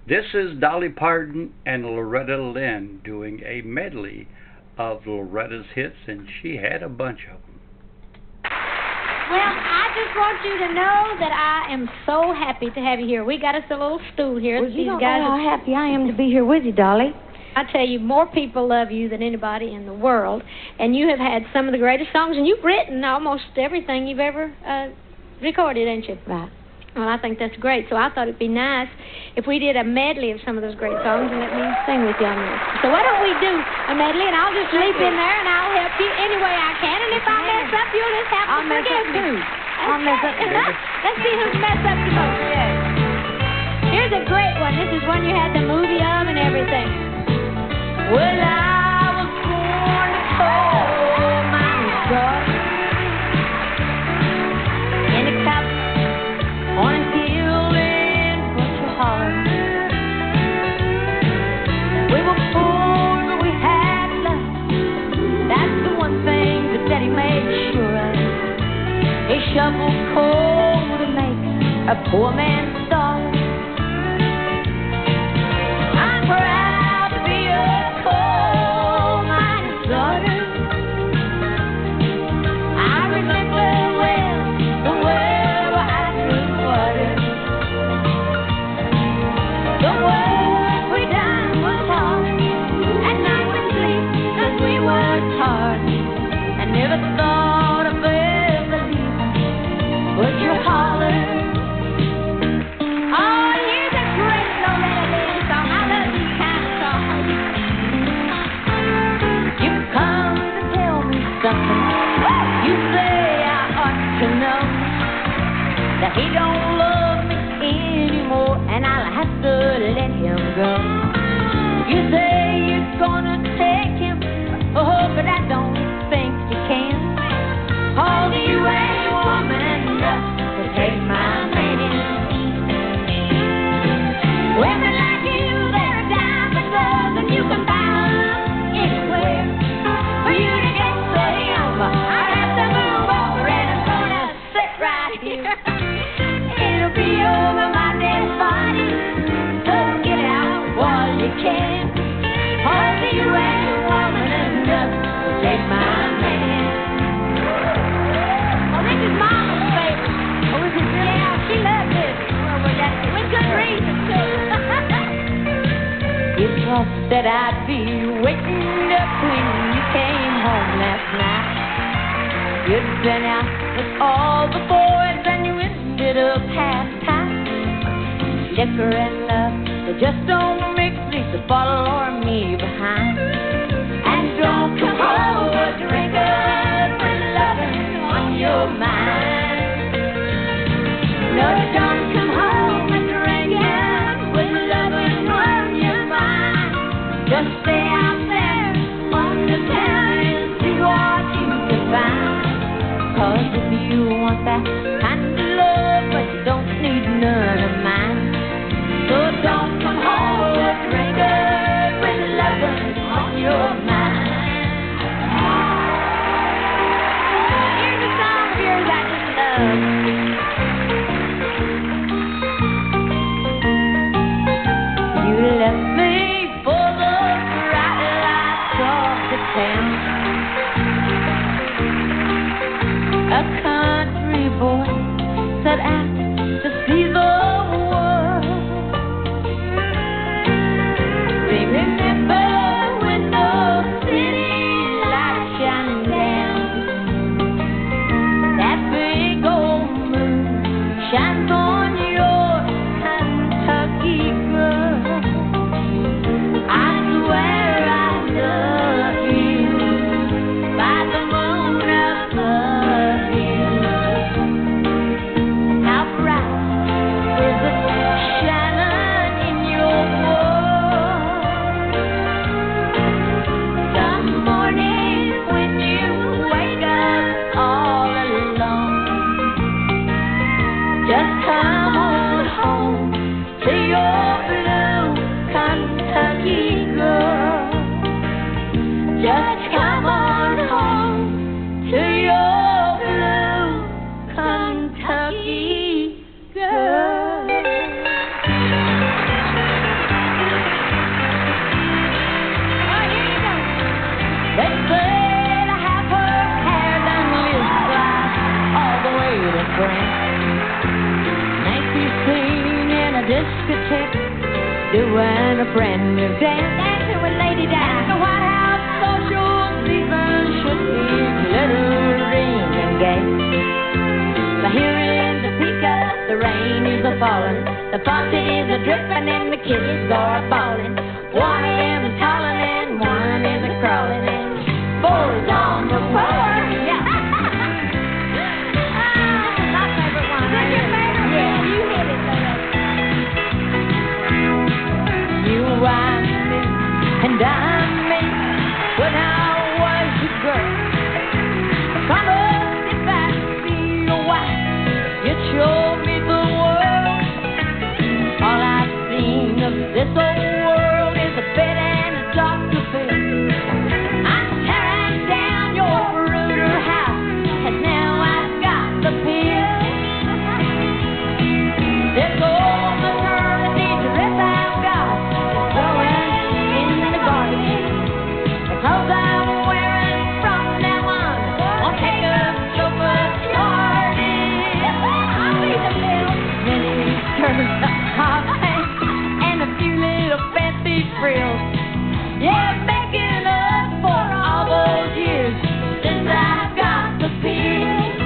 [SPEAKER 2] This is Dolly Parton and Loretta Lynn doing a medley of Loretta's hits, and she had a bunch of them.
[SPEAKER 6] Well, I just want you to know that I am so happy to have you here. We got us a little stool here.
[SPEAKER 13] Well, you don't know how happy I am to be here with you, Dolly.
[SPEAKER 6] I tell you, more people love you than anybody in the world, and you have had some of the greatest songs, and you've written almost everything you've ever recorded, ain't you?
[SPEAKER 13] Right.
[SPEAKER 6] Well, I think that's great, so I thought it'd be nice if we did a medley of some of those great songs and let me sing with you on this. So why don't we do a medley, and I'll just leap in there, and I'll help you any way I can, and if I mess up, you'll just have to forgive me.
[SPEAKER 13] I'll mess up too.
[SPEAKER 6] Let's see who's messed up the most. Here's a great one. This is one you had the movie of and everything. Well, I was born to coal miner's daughter in a cabin on a hill in Butcher Hollow. We were poor, but we had love. That's the one thing that Daddy made sure of. He shoveled coal to make a poor man's dollar. I'm proud to be a coal miner's daughter. I remember well the well where I drew water. The work we done was hard, at night we sleep 'cause we worked hard. I never thought of ever leaving, but you hollered. Oh, here's a great Loretta Lynn song. I love these kind of songs. You come to tell me something. You say I ought to know that he don't love me anymore, and I'll have to let him go. You say you're gonna take him, oh, but I don't think you can. 'Cause you ain't woman enough to take my man. Women like you, they're a dime a dozen. You can buy them anywhere. For you to get so young, I have to move over, and I'm gonna sit right here. It'll be over my dead body, so get out while you can. 'Cause you ain't woman enough to take my man. Oh, this is Mama's favorite. Oh, is it really? Yeah, she loves this. Well, with good reason, too. You thought that I'd be waiting up when you came home last night. You'd been out with all the boys and you ended up half-tight. Liquor and love, they just don't mix, leave the bottle or me behind. And don't come home a drinker when loving on your mind. No, don't come home a drinking with loving on your mind. Just stay out there on the town and see what you can find. 'Cause if you want that kind of love, but you don't need none of mine. So don't come home a drinker with loving on your mind. Here's a song of yours I just love. when a brand new dance. Dancing with Lady Di. And the White House social season should be glittering and gay. But here in Topeka, the rain is a-falling, the faucet is a-dripping, and the kids are a-bawling. One of them is hollering and one is a-crawling, and four's on the floor. Yeah. My favorite one. Is that your favorite? Yeah, you hit it, Loretta. You and me, and I'm me, when I was a girl. Promise if I be your wife, you'd show me the world. All I've seen of this old world is a bed and a doctor bill. I'm tearing down your brooder house, and now I've got the pill. This old maternity dress I've got is going in the garbage. The clothes I'm wearing from now on won't take a chauffeur's party. I'll be the bill. Many skirts, hot pants, and a few little fancy frills. Yeah, making up for all those years since I've got the pill.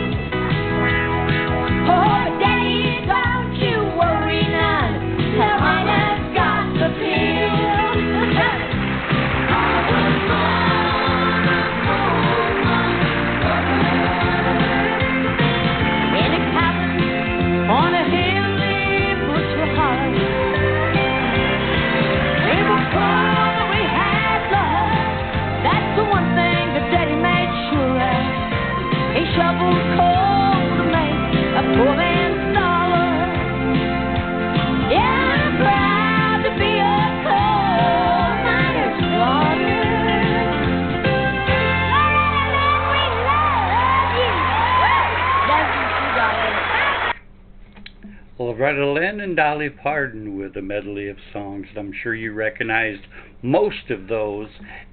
[SPEAKER 6] Oh, Daddy, don't you worry none, 'cause I've got the pill. In a cabin on a hilly butcher house, we were poor, but we had love. That's the one thing that Daddy made sure of. He shoveled coal to make a poor man's dollar. Yeah, I'm proud to be a coal miner's daughter. We love you. Love you too, darling.
[SPEAKER 2] Loretta Lynn and Dolly Parton with a medley of songs. I'm sure you recognized most of those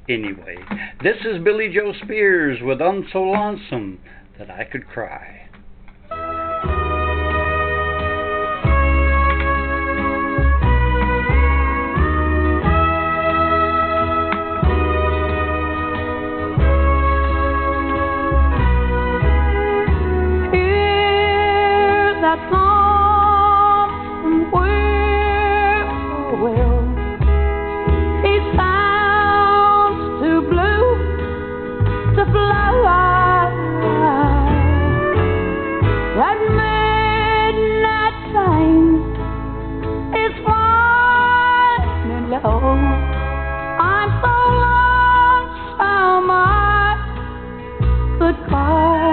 [SPEAKER 2] anyway. This is Billy Joe Spears with I'm So Lonesome That I Could Cry.
[SPEAKER 6] Hear that song from Whippoorwill. He sounds too blue to fly. That midnight train is winding low. I'm so lonesome I could cry.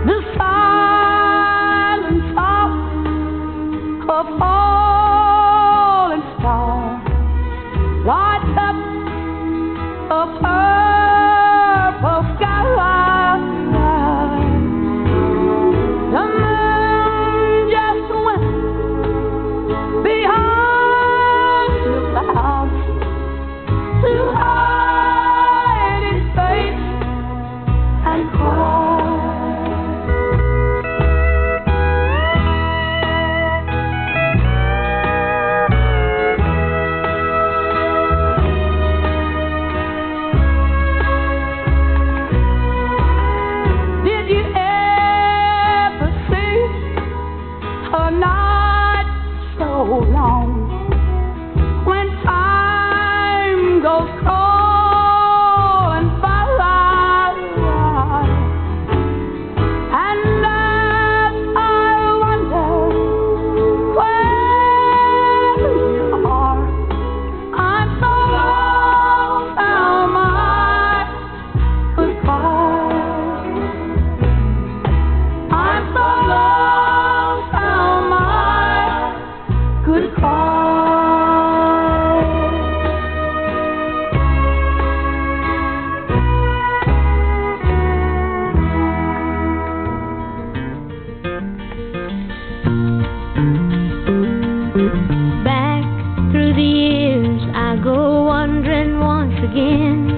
[SPEAKER 6] The silence of a falling star lights up a purple sky. The moon just went behind the clouds to hide his face and cry. Did you ever see a night so long when time goes crawling by? And as I wonder where you are, I'm so lonesome I could cry. I'm so lonesome I could cry. Back through the years I go wandering once again,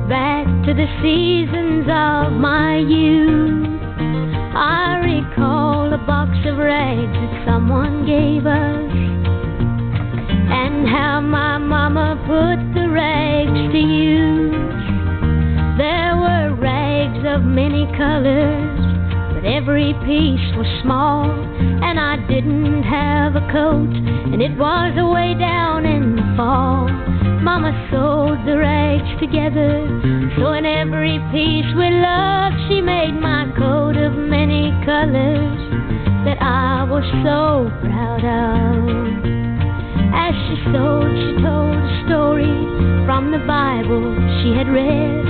[SPEAKER 6] back to the seasons of my youth. I recall a
[SPEAKER 14] box of rags that someone gave us, and how my mama put the rags to use. There were rags of many colors, but every piece was small, and I didn't have a coat, and it was way down in the fall. Mama sewed the rags together, so in every piece with love she made my coat of many colors that I was so proud of. As she sewed, she told a story from the Bible she had read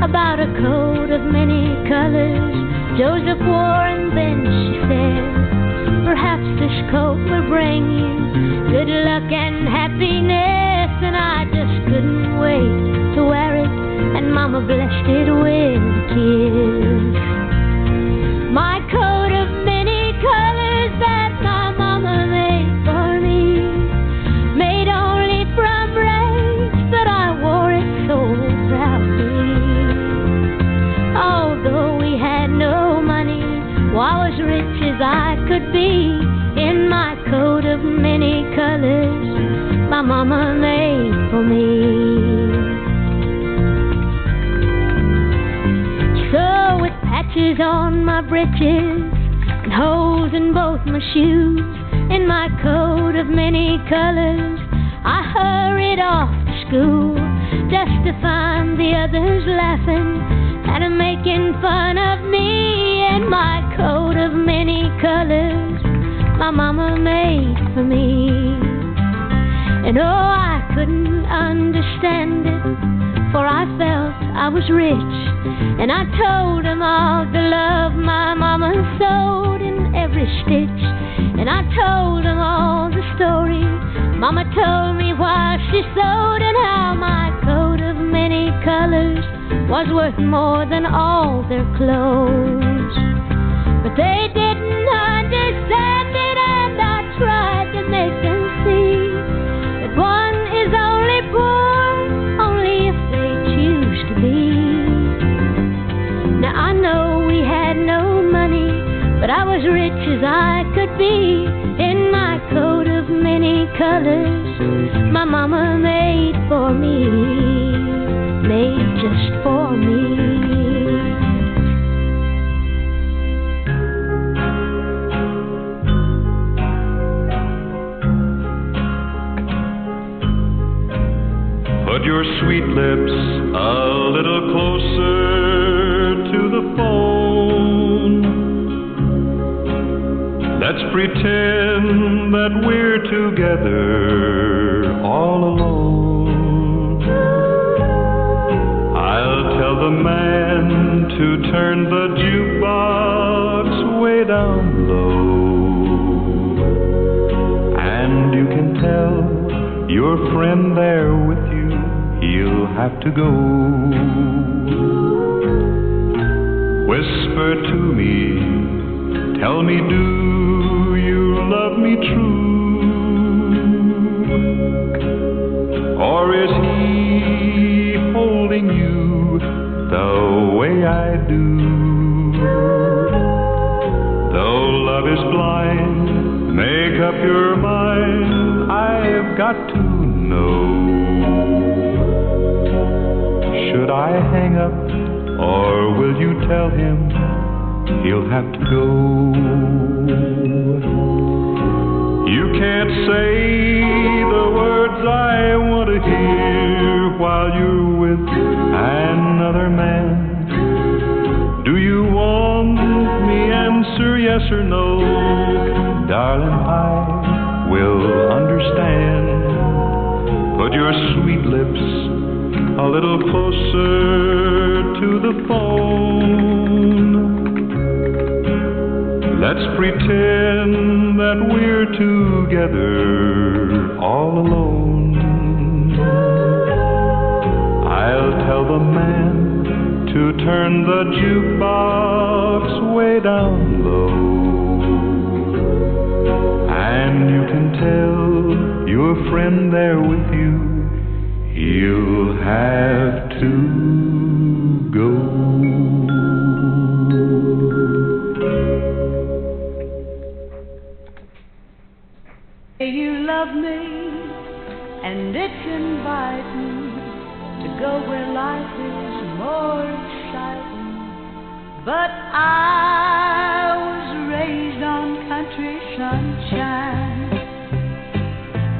[SPEAKER 14] about a coat of many colors Joseph wore, and then she said, perhaps this coat will bring you good luck and happiness. And I just couldn't wait to wear it, and Mama blessed it with a kiss. My coat of many colors that my Mama made for me, made only from rags, but I wore it so proudly. Although we had no money, well, I was rich as I could be in my coat of many colors my Mama made for me. So with patches on my breeches and holes in both my shoes, in my coat of many colors I hurried off to school, just to find the others laughing and making fun of me in my coat of many colors my Mama made for me. And oh, I couldn't understand it, for I felt I was rich, and I told them all the love my Mama sewed in every stitch. And I told them all the story Mama told me while she sewed, and how my coat of many colors was worth more than all their clothes. But they didn't understand it, and I tried to make them see that one is only poor only if they choose to be. Now I know we had no money, but I was rich as I could be in my coat of many colors my Mama made for me, made just for me.
[SPEAKER 1] Put your sweet lips a little closer to the phone. Let's pretend that we're together all alone. I'll tell the man to turn the jukebox way down low, and you can tell your friend there with you he'll have to go. Whisper to me, tell me, do you love me true? Or is he holding you the way I do? Though love is blind, make up your mind, I've got to know. Should I hang up, or will you tell him he'll have to go? You can't say the words I want to hear while you're with another man. Do you want me answer yes or no? Darling, I will understand. Put your sweet lips a little closer to the phone. Let's pretend that we're together all alone. I'll tell the man to turn the jukebox way down low, and you can tell your friend there with you he'll have to go. 'Cause
[SPEAKER 15] say you love me, and it's inviting to go where life is more exciting. But I was raised on country sunshine.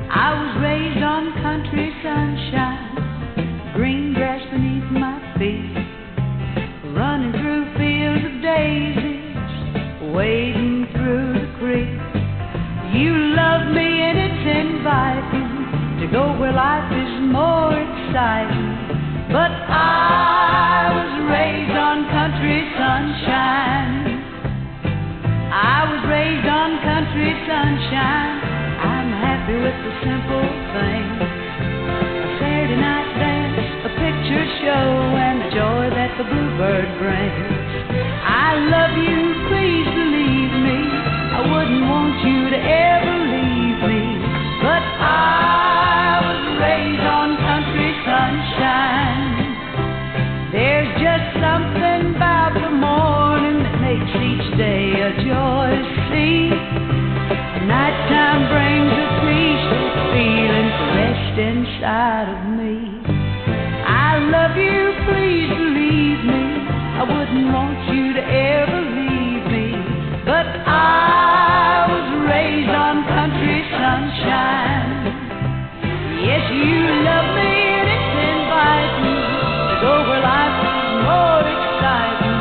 [SPEAKER 15] I was raised on country sunshine. Green grass beneath my feet, running through fields of daisies, wading through the creek. You love me and it's inviting to go where life is more exciting. But I was raised on country sunshine. I was raised on country sunshine. I'm happy with the simple things: a Saturday night dance, a picture show, and the joy that the bluebird brings. I love you, please believe me. I wouldn't want you to ever leave me. But I was raised on country sunshine. There's just something about the morning that makes each day a joy to see. Nighttime brings a peaceful feeling rest inside of me. I love you, please believe me. I wouldn't want you to ever leave me. But I was raised on country sunshine. Yes, you love me and it's inviting to go where life is more exciting.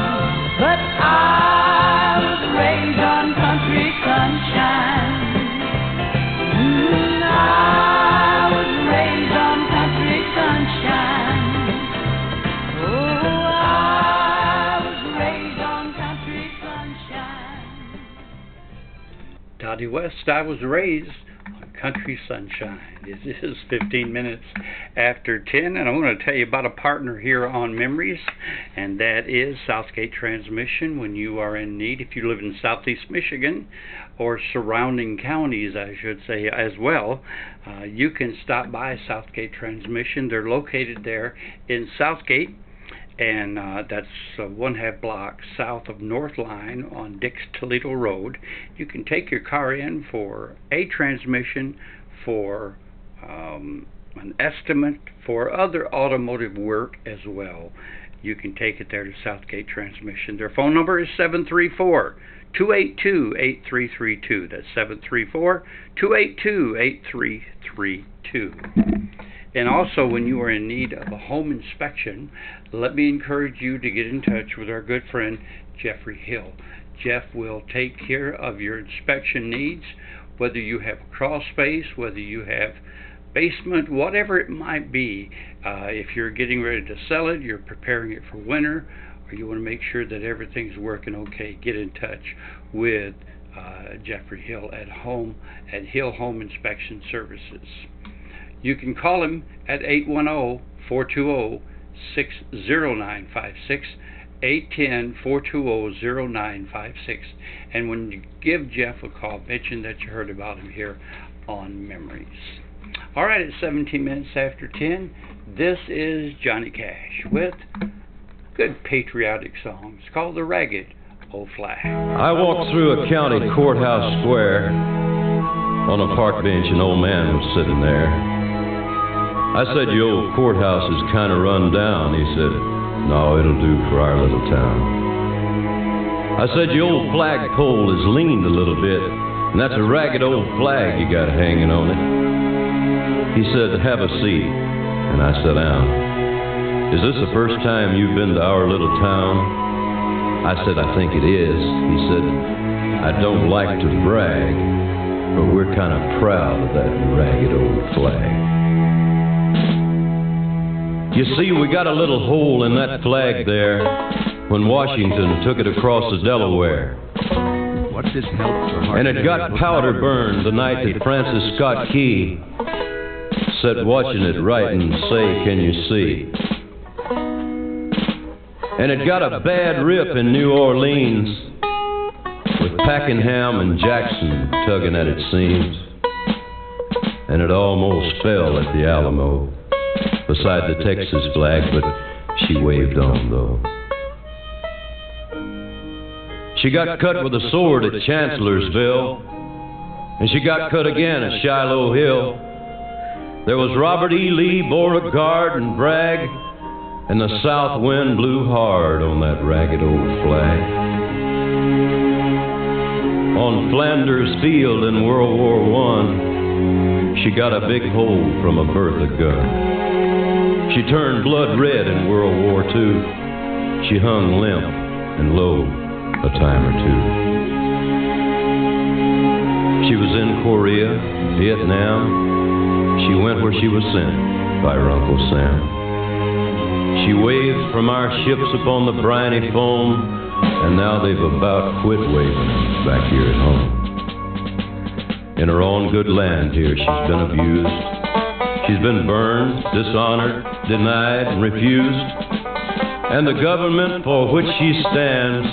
[SPEAKER 15] But I was raised on country sunshine. I was raised on country sunshine. Oh, I was raised on country sunshine.
[SPEAKER 2] Dottie West, I was raised on country sunshine. It is 15 minutes after 10, and I want to tell you about a partner here on Memories, and that is Southgate Transmission. When you are in need, if you live in Southeast Michigan or surrounding counties, I should say, as well, you can stop by Southgate Transmission. They're located there in Southgate, and that's 1/2 block south of North Line on Dix-Toledo Road. You can take your car in for a transmission, for an estimate, for other automotive work as well. You can take it there to Southgate Transmission. Their phone number is 734-282-8332. That's 734-282-8332. And also, when you are in need of a home inspection, let me encourage you to get in touch with our good friend Jeffrey Hill. Jeff will take care of your inspection needs, whether you have a crawl space, whether you have basement, whatever it might be. If you're getting ready to sell it, you're preparing it for winter, or you want to make sure that everything's working okay, get in touch with Jeffrey Hill at Hill Home Inspection Services. You can call him at 810-420-60956, 810-420-0956. And when you give Jeff a call, mention that you heard about him here on Memories. All right, it's 17 minutes after 10. This is Johnny Cash with good patriotic songs called The Ragged Old Flag.
[SPEAKER 16] I walked through a county courthouse square. On a park bench, an old man was sitting there. I said, "Your old courthouse is kind of run down." He said, "No, it'll do for our little town." I said, "Your old flagpole is leaned a little bit, and that's a ragged old flag you got hanging on it." He said, "Have a seat," and I sat down. "Is this the first time you've been to our little town?" I said, "I think it is." He said, "I don't like to brag, but we're kind of proud of that ragged old flag." You see, we got a little hole in that flag there when Washington took it across the Delaware.
[SPEAKER 10] What's this help for
[SPEAKER 16] And it got powder burned the night that Francis Scott Key sat watching it write and say, "Can you see?" And it got a bad rip in New Orleans with Pakenham and Jackson tugging at its seams. And it almost fell at the Alamo beside the Texas flag, but she waved on, though. She got cut with a sword at Chancellorsville, and she got cut again at Shiloh Hill. There was Robert E. Lee, Beauregard, and Bragg, and the south wind blew hard on that ragged old flag. On Flanders Field in World War I, she got a big hole from a Bertha gun. She turned blood red in World War II. She hung limp and low a time or two. She was in Korea, Vietnam. She went where she was sent by her Uncle Sam. She waved from our ships upon the briny foam, and now they've about quit waving back here at home. In her own good land here, she's been abused. She's been burned, dishonored, denied, and refused. And the government for which she stands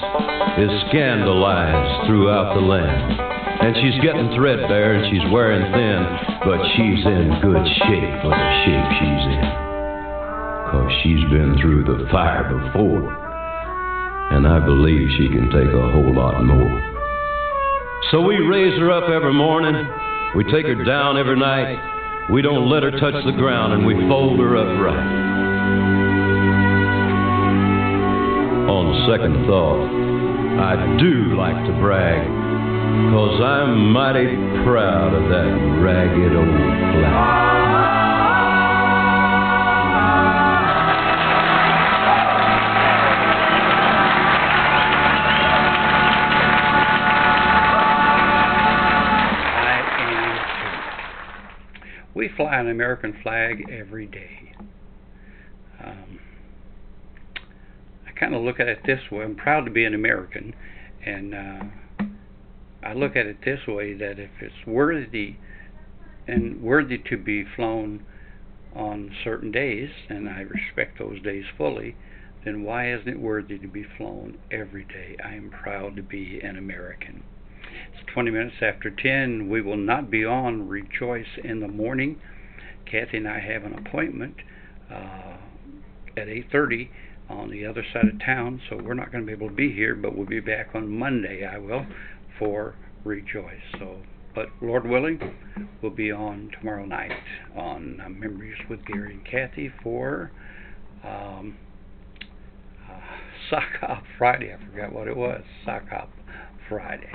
[SPEAKER 16] is scandalized throughout the land. And she's getting threadbare and she's wearing thin, but she's in good shape for the shape she's in. 'Cause she's been through the fire before, and I believe she can take a whole lot more. So we raise her up every morning, we take her down every night, we don't let her touch the ground, and we fold her up right. On second thought, I do like to brag, 'cause I'm mighty proud of that ragged old flag.
[SPEAKER 2] We fly an American flag every day. I kind of look at it this way. I'm proud to be an American, and I look at it this way, that if it's worthy to be flown on certain days, and I respect those days fully, then why isn't it worthy to be flown every day? I am proud to be an American. It's 20 minutes after 10. We will not be on Rejoice in the morning. Kathy and I have an appointment at 8:30 on the other side of town, so we're not going to be able to be here, but we'll be back on Monday, I will, for Rejoice. So, but Lord willing, we'll be on tomorrow night on Memories with Gary and Kathy for Sock Hop Friday. I forgot what it was. Sock Hop Friday.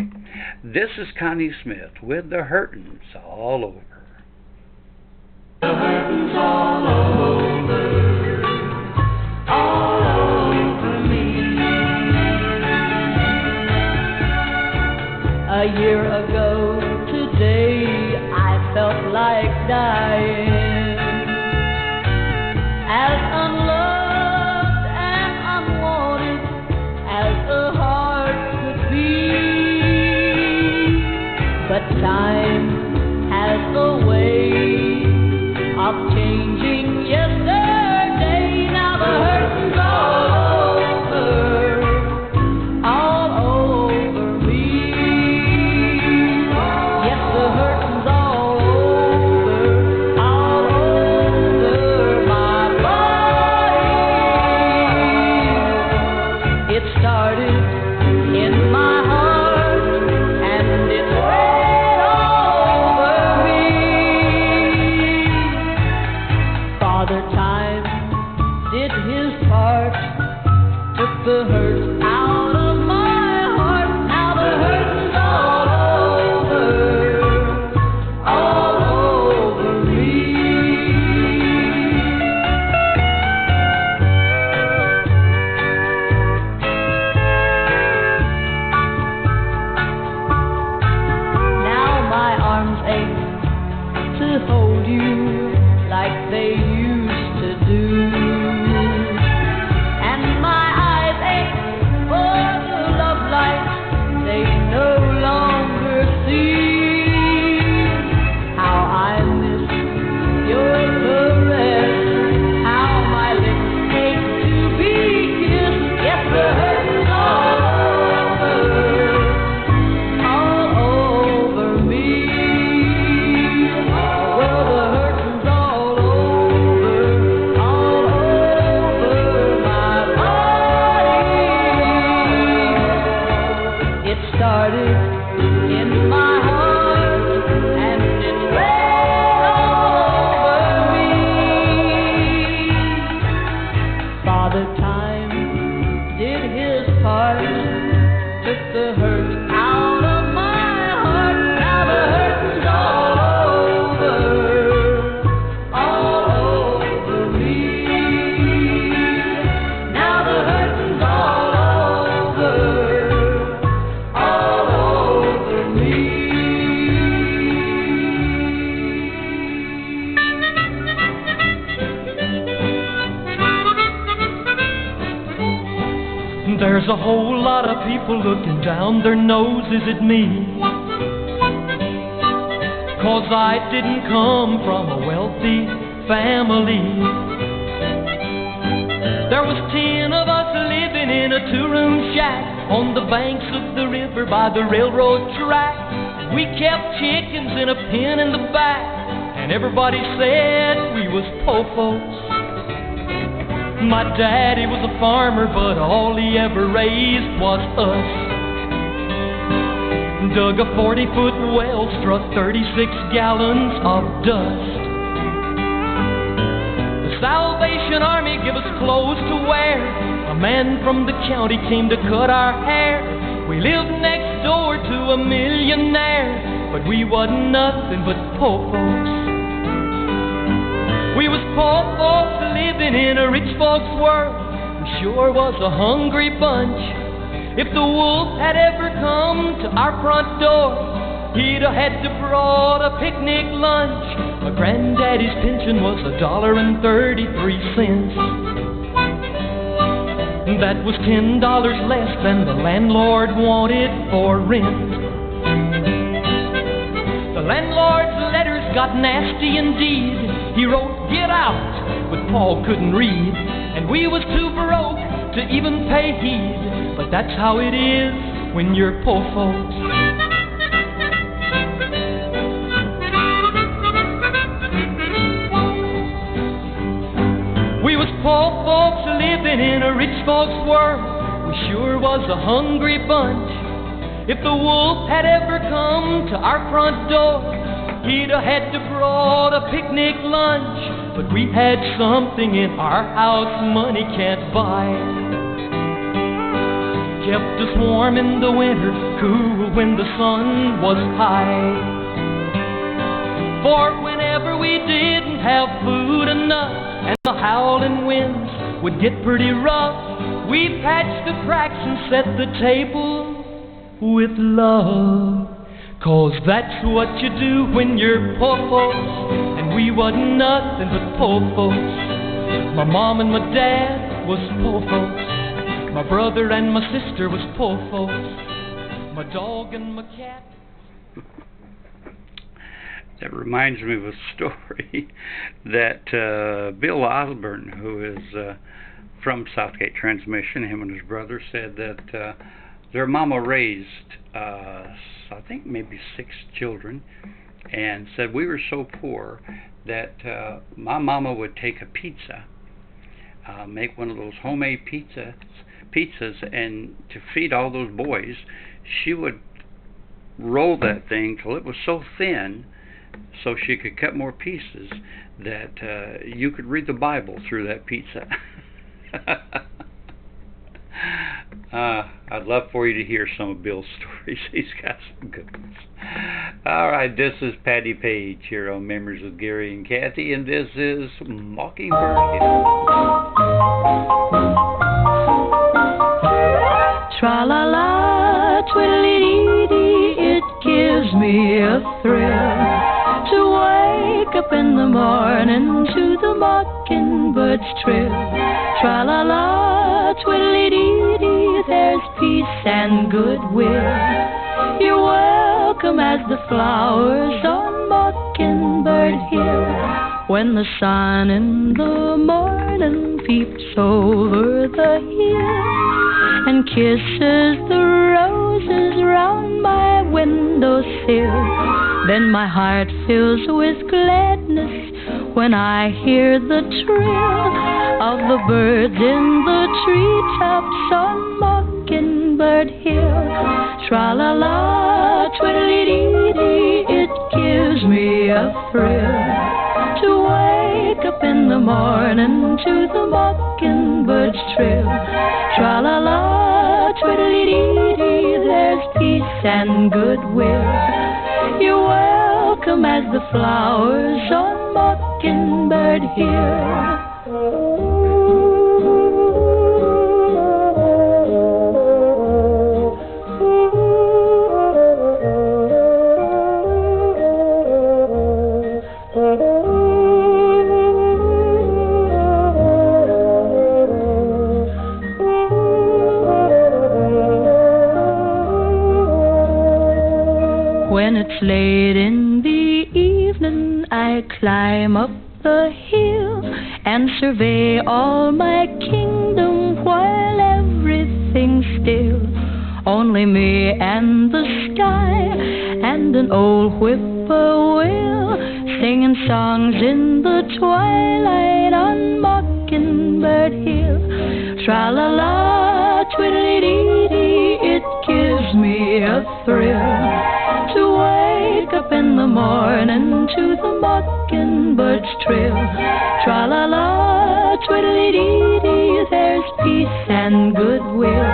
[SPEAKER 2] This is Connie Smith with The Hurtins All Over.
[SPEAKER 1] The hurtins all over me.
[SPEAKER 15] A year ago today, I felt like dying, as unloved and unwanted as a heart could be. But time has a way of changing yesterday. Now the hurting's all over me. Yes, the hurting's all over my body. It started in my heart, and it spread over me. Father Time did his part, took the hurt out of my heart. Now the hurt's all over me. Now my arms ache to hold you like they used to do, and my eyes ache for the love light they no longer see. How I miss your caress, how my lips ache to be kissed. Yes, the hurt's all over me. Well, the hurt's all over
[SPEAKER 17] a whole lot of people looking down their noses at me, 'cause I didn't come from a wealthy family. There was 10 of us living in a 2-room shack on the banks of the river by the railroad track. We kept chickens in a pen in the back, and everybody said we was po folks. My daddy was a farmer, but all he ever raised was us. Dug a 40-foot well, struck 36 gallons of dust. The Salvation Army gave us clothes to wear. A man from the county came to cut our hair. We lived next door to a millionaire, but we wasn't nothing but po folks. We was po folks living in a rich folks world. We sure was a hungry bunch. If the wolf had ever come to our front door, he'd have had to brought a picnic lunch. My granddaddy's pension was $1.33. That was $10 less than the landlord wanted for rent. The landlord's letters got nasty indeed. He wrote, "Get out," but Paul couldn't read, and we was too broke to even pay heed. But that's how it is when you're po folks. We was po folks living in a rich folks world. We sure was a hungry bunch. If the wolf had ever come to our front door, he'd have had to brought a picnic lunch. But we had something in our house money can't buy. Kept us warm in the winter, cool when the sun was high. For whenever we didn't have food enough and the howling winds would get pretty rough, we patched the cracks and set the table with love. 'Cause that's what you do when you're po folks, and we wasn't nothing but po folks. My mom and my dad was po folks. My brother and my sister was po folks. My dog and my cat.
[SPEAKER 2] That reminds me of a story that Bill Osborne, who is from Southgate Transmission, him and his brother, said that their mama raised, I think maybe 6 children, and said we were so poor that my mama would take a pizza, make one of those homemade pizzas, and to feed all those boys, she would roll that thing till it was so thin so she could cut more pieces that you could read the Bible through that pizza. I'd love for you to hear some of Bill's stories. He's got some good ones. All right, this is Patty Page here on Memories with Gary and Kathy, and this is Mockingbird Hill.
[SPEAKER 15] Tra-la-la, twiddly-dee-dee, it gives me a thrill to wake up in the morning to the mockingbird's trill. Tra-la-la, twiddly-dee-dee, there's peace and goodwill. You're welcome as the flowers on Mockingbird Hill. When the sun in the morning peeps over the hill and kisses the roses round my windowsill, then my heart fills with gladness when I hear the trill of the birds in the treetops on Mockingbird Hill. Tra-la-la, twiddly-dee-dee, it gives me a thrill to wake up in the morning to the mockingbird's trill. Tra-la-la, twiddly-dee-dee, there's peace and goodwill. You're welcome as the flowers on Mockingbird Hill.
[SPEAKER 18] late in the evening I climb up the hill and survey all my kingdom while everything's still. Only me and the sky and an old whippoorwill singing songs in the twilight on Mockingbird Hill. Tra-la-la, twiddly-dee-dee, it gives me a thrill to wake up in the morning to the mockingbird's trill. Tra-la-la, twiddly-dee-dee, there's peace and goodwill.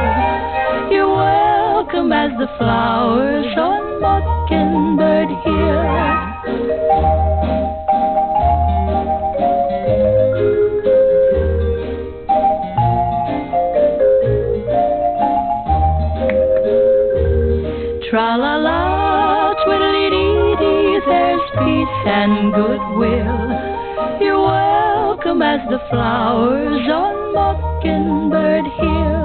[SPEAKER 18] You're welcome as the flowers on Mockingbird Hill. Tra-la-la, twiddly-dee-dee, there's peace and goodwill. You're welcome as the flowers on Mockingbird Hill.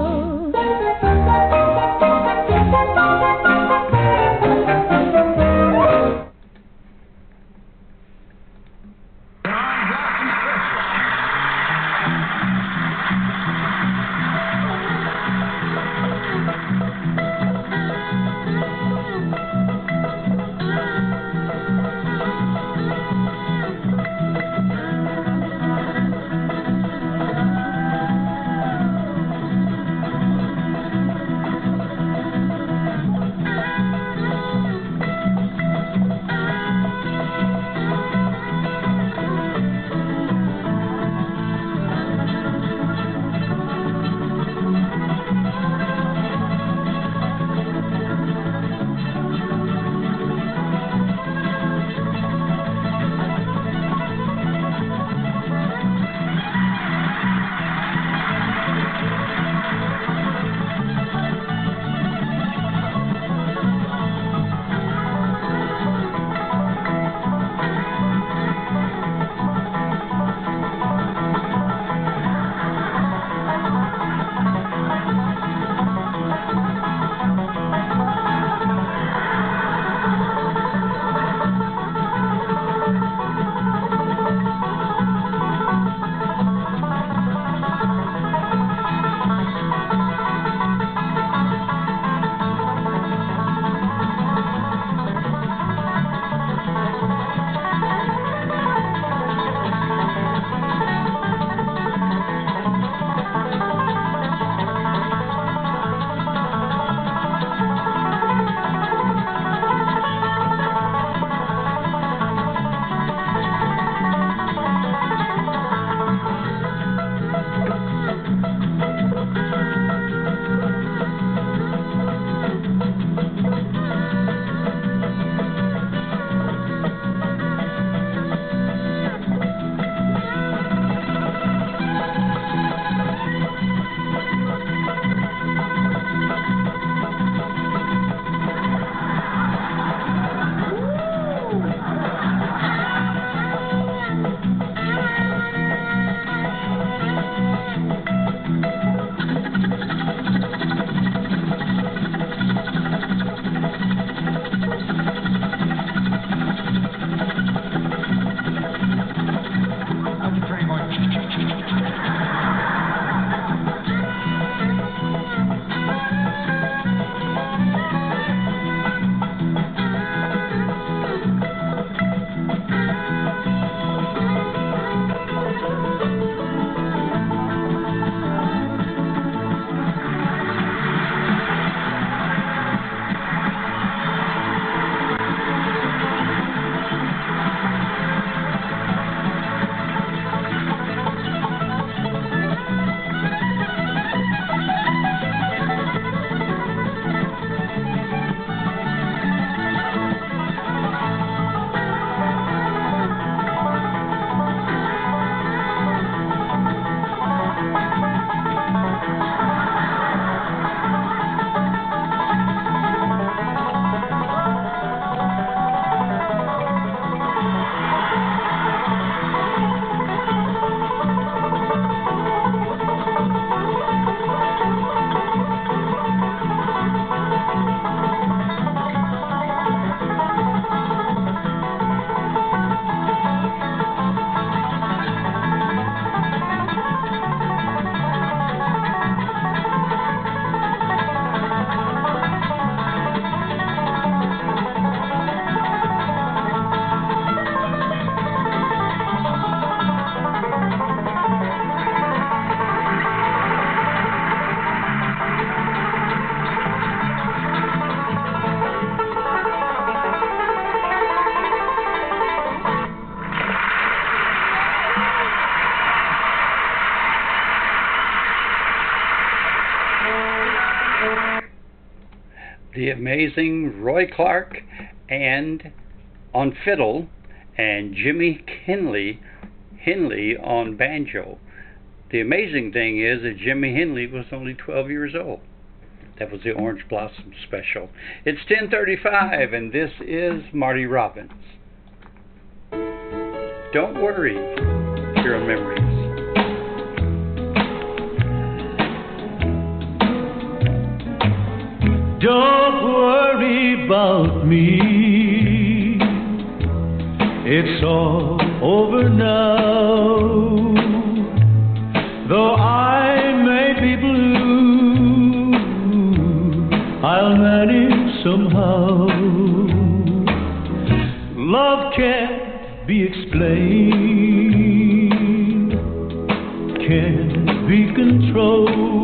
[SPEAKER 2] the amazing Roy Clark and on fiddle, and Jimmy Henley on banjo. The amazing thing is that Jimmy Henley was only 12 years old. That was the Orange Blossom Special. It's 10:35, and this is Marty Robbins. Don't worry, here are memories.
[SPEAKER 19] Don't worry about me, it's all over now. Though I may be blue, I'll manage somehow. Love can't be explained, can't be controlled.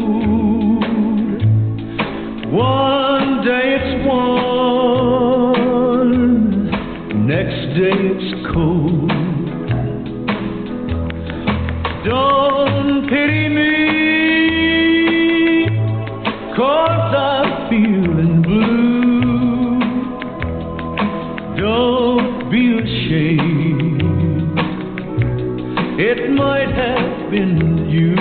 [SPEAKER 19] One day it's warm, next day it's cold. Don't pity me, 'cause I'm feeling blue. Don't be ashamed, it might have been you.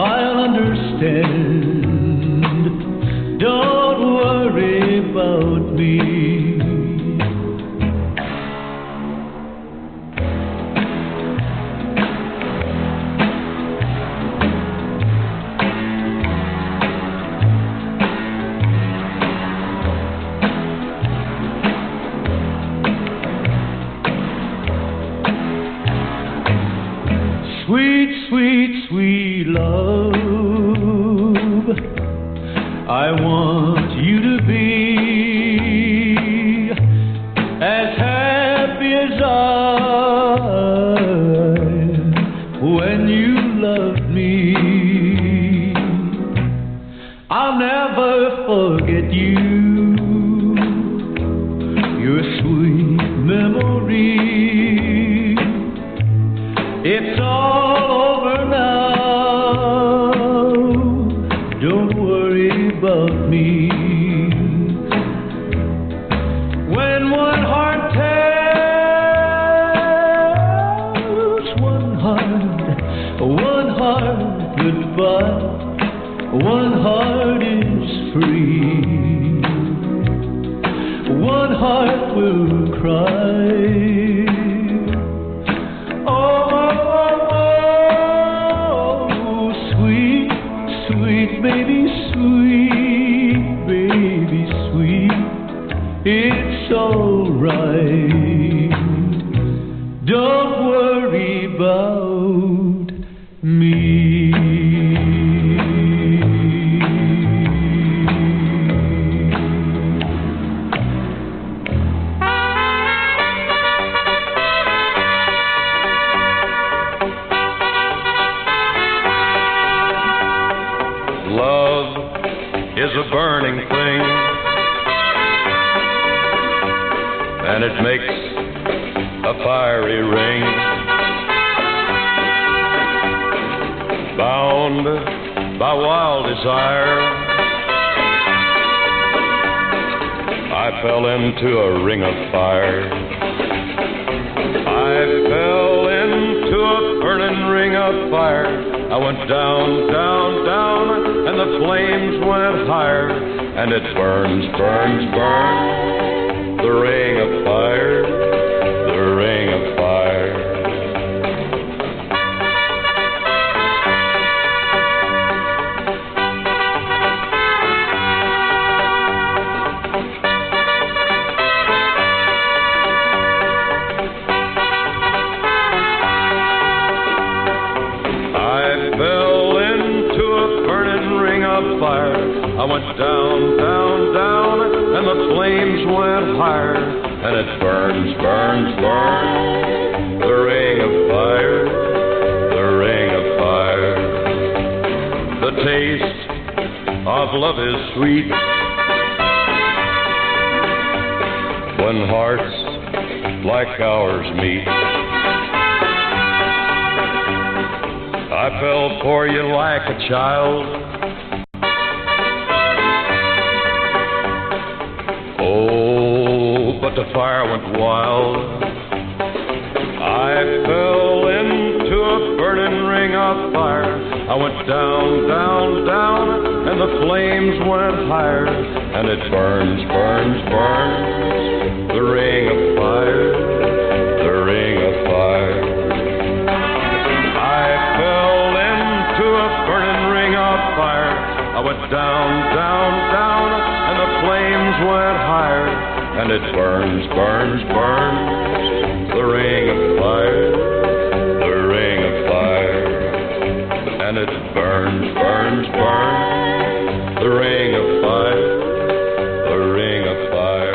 [SPEAKER 19] I'll understand. Don't worry about me. Sweet, sweet, sweet love, I want you to be as happy as I when you loved me. I'll never forget you, your sweet memory. It's all over now, don't worry about me. When one heart tells one heart goodbye, one heart is free, one heart will cry. Baby, sweet, it's alright. Don't worry about me.
[SPEAKER 16] Love is a burning thing, and it makes a fiery ring. Bound by wild desire, I fell into a ring of fire. I fell into a burning ring of fire. I went down, down, down, and the flames went higher, and it burns, burns, burns, the ring of fire, the ring of fire. I went down, down, down, and the flames went higher, and it burns, burns, burns, the ring of fire, the ring of fire. The taste of love is sweet when hearts like ours meet. I fell for you like a child. Oh, but the fire went wild. I fell into a burning ring of fire. I went down, down, down, and the flames went higher. And it burns, burns, burns, the ring of fire, the ring of fire. I fell into a burning ring of fire. I went down, down, down, and the flames went higher. And it burns, burns, burns, the ring of fire, the ring of fire. And it burns, burns, burns, the ring of fire, the ring of fire.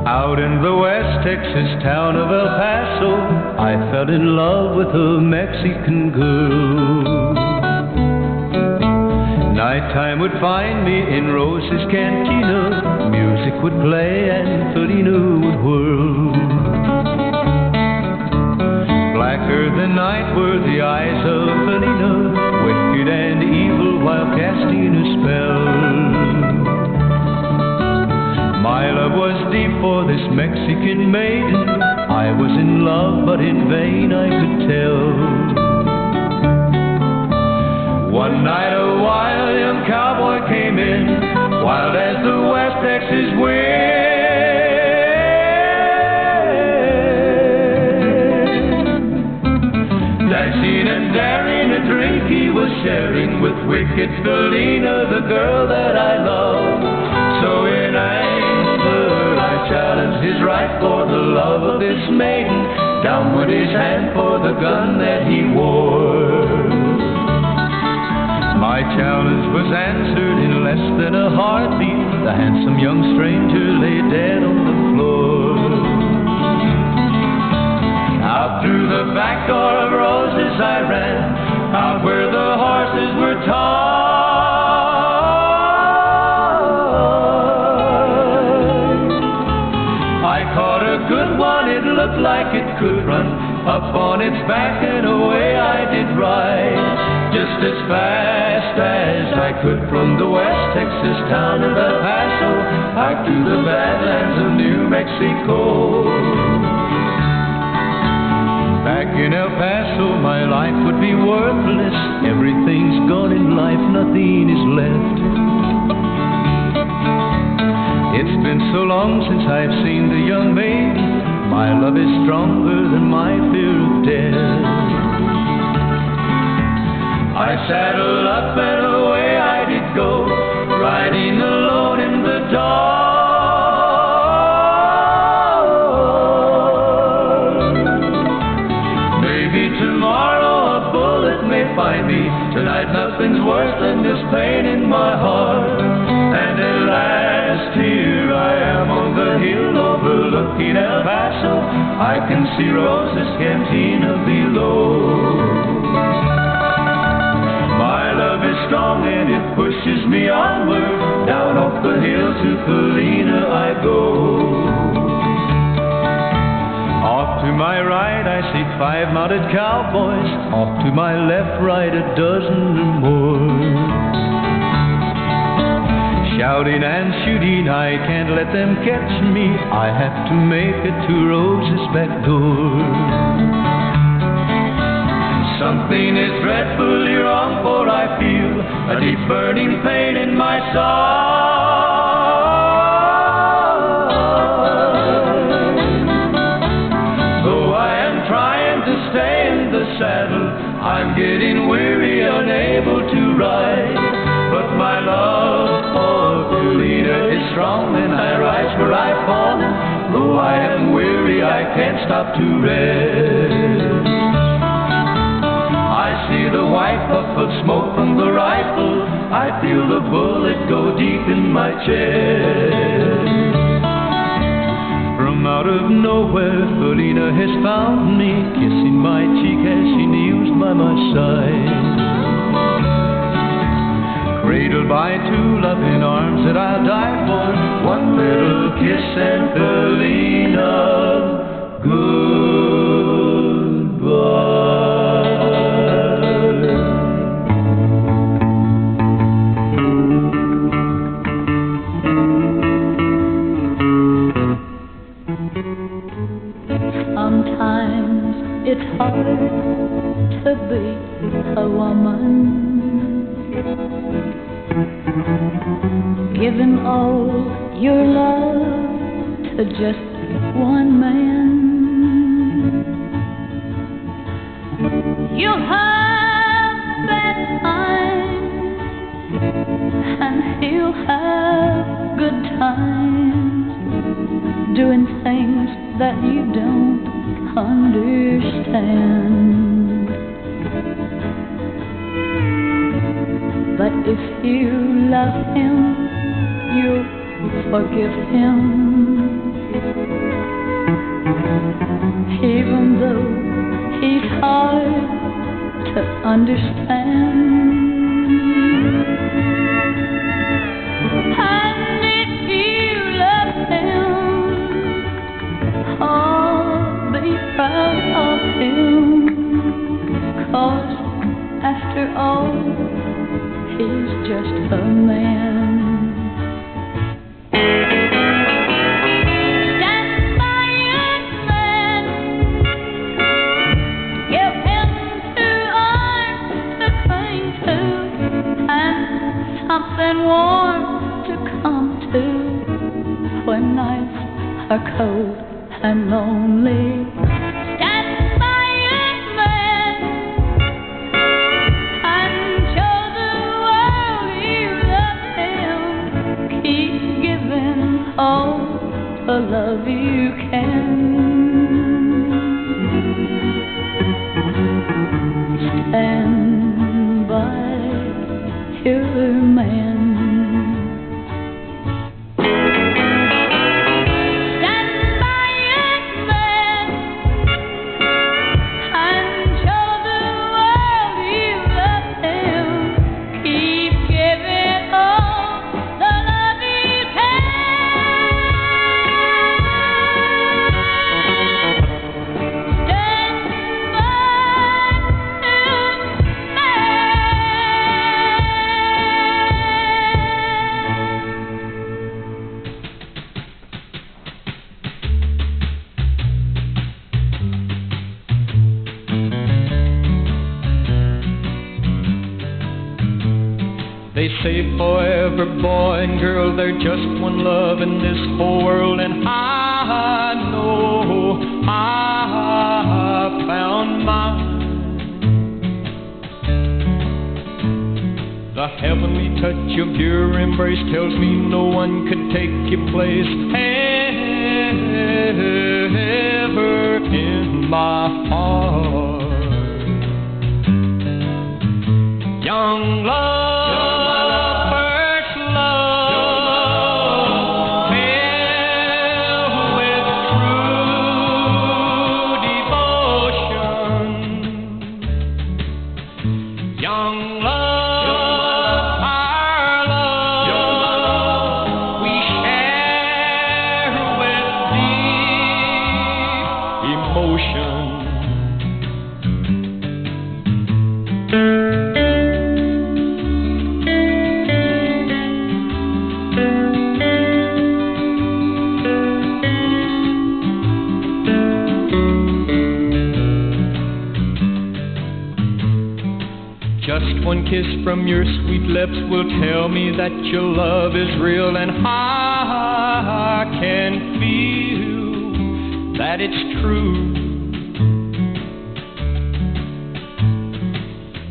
[SPEAKER 19] Out in the West Texas town of El Paso, I fell in love with a Mexican girl. Nighttime would find me in Rose's cantina. Music would play and Felina would whirl. Blacker than night were the eyes of Felina, wicked and evil while casting a spell. My love was deep for this Mexican maiden. I was in love, but in vain I could tell. One night a wild young cowboy came in, wild as the West Texas wind. Dashing and daring, a drink he was sharing with wicked Felina, the girl that I love. So in anger I challenged his right for the love of this maiden. Down went his hand for the gun that he wore. My challenge was answered in less than a heartbeat. The handsome young stranger lay dead on the floor. Out through the back door of Roses I ran, out where the horses were tied. I caught a good one, it looked like it could run. Up on its back and away I did ride, just as fast as I could from the West Texas town of El Paso out to the badlands of New Mexico. Back in El Paso my life would be worthless. Everything's gone in life, nothing is left. It's been so long since I've seen the young maiden. My love is stronger than my fear of death. I saddled up and away I did go, riding alone in the dark. Maybe tomorrow a bullet may find me. Tonight nothing's worse than this pain in my heart. And at last here I am on the hill overlooking El Paso. I can see Rose's cantina below. My love is strong and it pushes me onward. Down off the hill to Felina I go. Off to my right I see 5 mounted cowboys. Off to my left, right, a dozen or more. Shouting and shooting, I can't let them catch me. I have to make it to Rose's back door. Something is dreadfully wrong, for I feel a deep burning pain in my side. Though I am trying to stay in the saddle, I'm getting weary, unable to ride. But my love for Felina is strong, and I rise where I've fallen. Though I am weary, I can't stop to rest. I see the white puff of smoke from the rifle. I feel the bullet go deep in my chest. From out of nowhere, Felina has found me, kissing my cheek as she kneels by my side. cradled by two loving arms that I'll die for. One little kiss and Felina, goodbye.
[SPEAKER 18] Sometimes it's hard to be a woman, giving all your love to just one man. You'll have bad times, and he'll have good times, doing things that you don't understand. But if you love him, you'll forgive him, even though he's hard to understand. And if you love him, be proud of him, 'cause after all, he's just a man. Stand by your man, give him 2 arms to cling to, and something warm to come to when nights are cold and lonely. Stand by your man and show the world you love him. Keep giving all the love you can. Stand by your man.
[SPEAKER 9] They say forever, boy and girl, they're just one love in this whole world. And I know I found mine. The heavenly touch of your embrace tells me no one could take your place ever in my heart. Young love, just one kiss from your sweet lips will tell me that your love is real, and I can feel that it's true.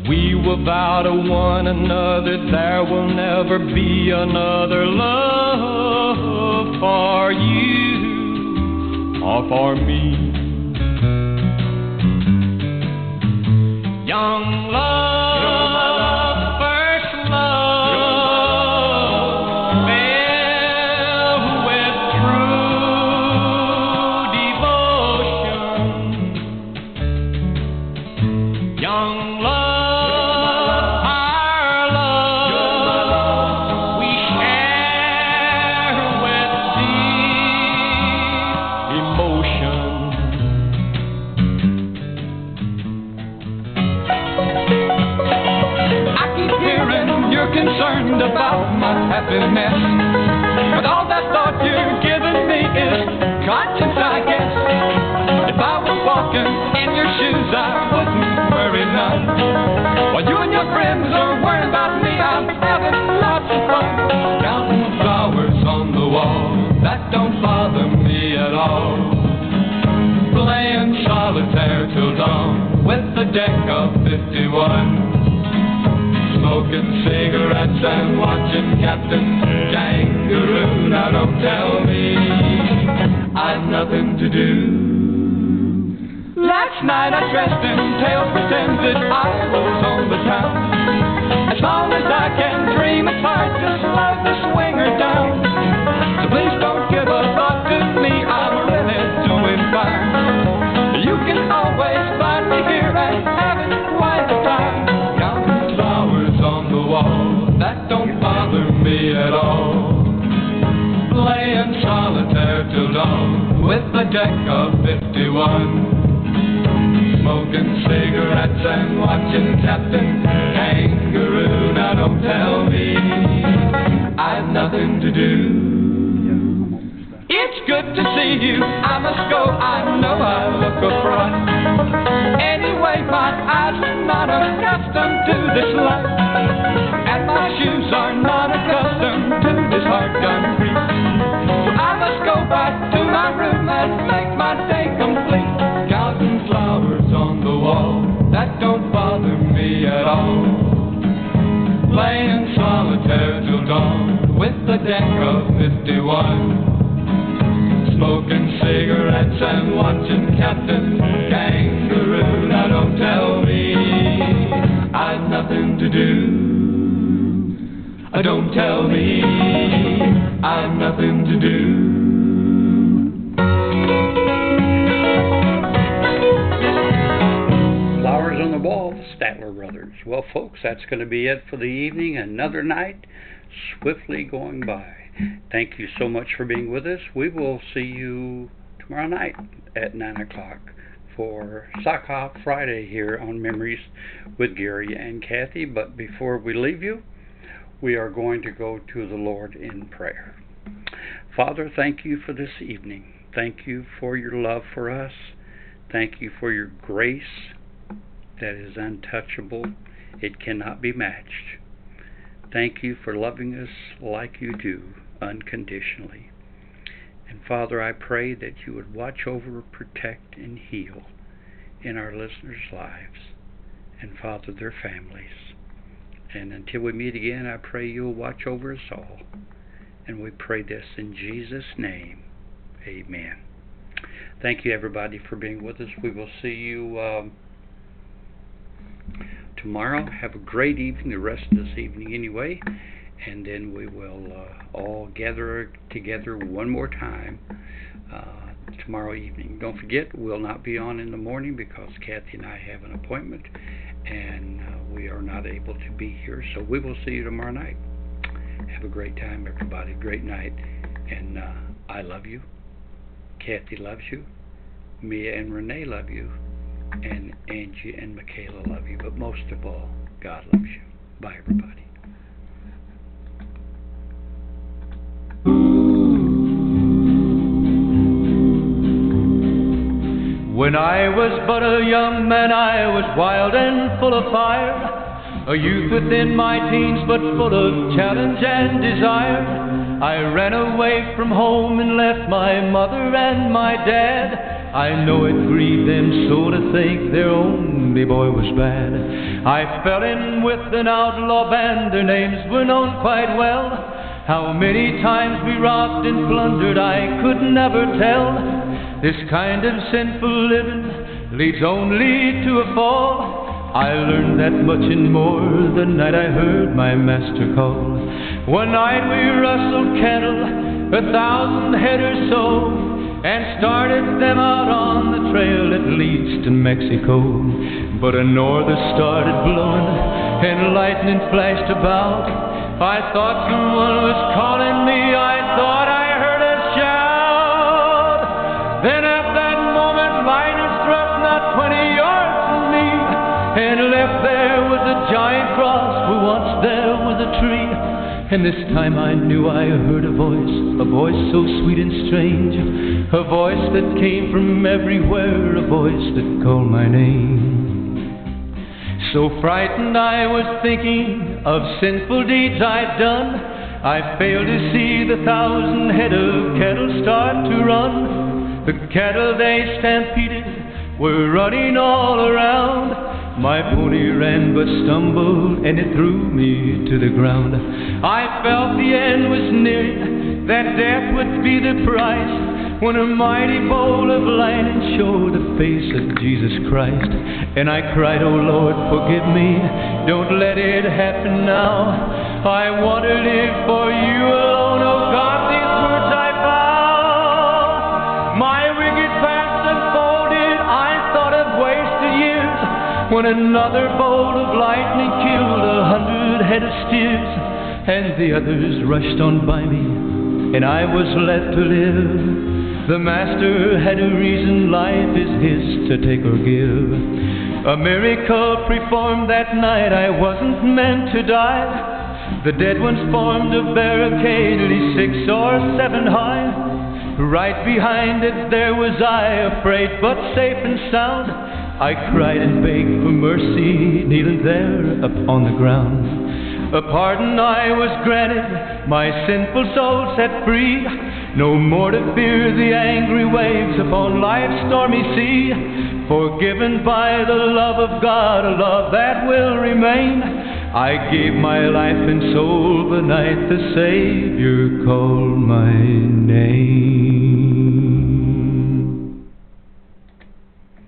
[SPEAKER 9] We will vow to one another there will never be another love for you or for me. Young love, young love, our love.
[SPEAKER 19] deck of 51, smoking cigarettes and watching Captain Kangaroo. Now don't tell me I've nothing to do. Last night I dressed in tail, pretended I was on the town. As long as I can dream, it's hard to slow the swinger down. So please don't give a thought to me, I'm really doing fine. You can always find me here and having quite a time. Counting flowers on the wall, that don't bother me at all. Playing solitaire till dawn with a deck of 51. Smoking cigarettes and watching Captain Kangaroo. Now don't tell me I've nothing to do. It's good to see you, I must go, I know I look a fright. Anyway, my eyes are not accustomed to this life, and my shoes are not accustomed to this hard concrete. So I must go back to my room and make my day complete. Counting flowers on the wall, that don't bother me at all. Playing solitaire till dawn with the deck of 51. Smoking cigarettes and watching Captain Kangaroo. Now don't tell me I've nothing to do. Don't tell me I've nothing to do.
[SPEAKER 2] Flowers on the Wall, Statler Brothers. Well, folks, that's going to be it for the evening. Another night swiftly going by. Thank you so much for being with us. We will see you tomorrow night at 9 o'clock for Sock Hop Friday here on Memories with Gary and Kathy. But before we leave you, we are going to go to the Lord in prayer. Father, thank you for this evening. Thank you for your love for us. Thank you for your grace that is untouchable. It cannot be matched. Thank you for loving us like you do, unconditionally. And Father, I pray that you would watch over, protect, and heal in our listeners' lives, and Father, their families. And until we meet again, I pray you'll watch over us all. And we pray this in Jesus' name. Amen. Thank you, everybody, for being with us. We will see you tomorrow. Have a great evening, the rest of this evening anyway. And then we will all gather together one more time tomorrow evening. Don't forget, we'll not be on in the morning because Kathy and I have an appointment, and we are not able to be here. So we will see you tomorrow night. Have a great time, everybody. Great night. And I love you. Kathy loves you. Mia and Renee love you. And Angie and Michaela love you. But most of all, God loves you. Bye, everybody.
[SPEAKER 4] When I was but a young man, I was wild and full of fire, a youth within my teens, but full of challenge and desire. I ran away from home and left my mother and my dad. I know it grieved them so to think their only boy was bad. I fell in with an outlaw band, their names were known quite well. How many times we robbed and plundered, I could never tell. This kind of sinful living leads only to a fall. I learned that much and more the night I heard my master call. One night we rustled cattle, 1,000 head or so, and started them out on the trail that leads to Mexico. But a norther started blowing and lightning flashed about. I thought someone was calling me, I thought I heard a shout. Then at that moment lightning struck not 20 yards from me, and left there was a giant cross where once there was a tree. And this time I knew I heard a voice so sweet and strange, a voice that came from everywhere, a voice that called my name. So frightened I was thinking of sinful deeds I'd done, I failed to see the 1,000 head of cattle start to run. The cattle they stampeded were running all around.
[SPEAKER 19] My pony ran but stumbled, and it threw me to the ground. I felt the end was nearing, that death would be the price, when a mighty bolt of lightning showed the face of Jesus Christ. And I cried, oh Lord, forgive me, don't let it happen now. I want to live for you alone, oh God, these words I vow. My wicked past unfolded, I thought of wasted years, when another bolt of lightning killed 100 head of steers, and the others rushed on by me, and I was left to live. The Master had a reason, life is his to take or give. A miracle performed that night, I wasn't meant to die. The dead ones formed a barricade, at least 6 or 7 high. Right behind it there was I, afraid but safe and sound. I cried and begged for mercy, kneeling there upon the ground. A pardon I was granted, my sinful soul set free. No more to fear the angry waves upon life's stormy sea. Forgiven by the love of God, a love that will remain. I gave my life and soul the night the Savior called my name.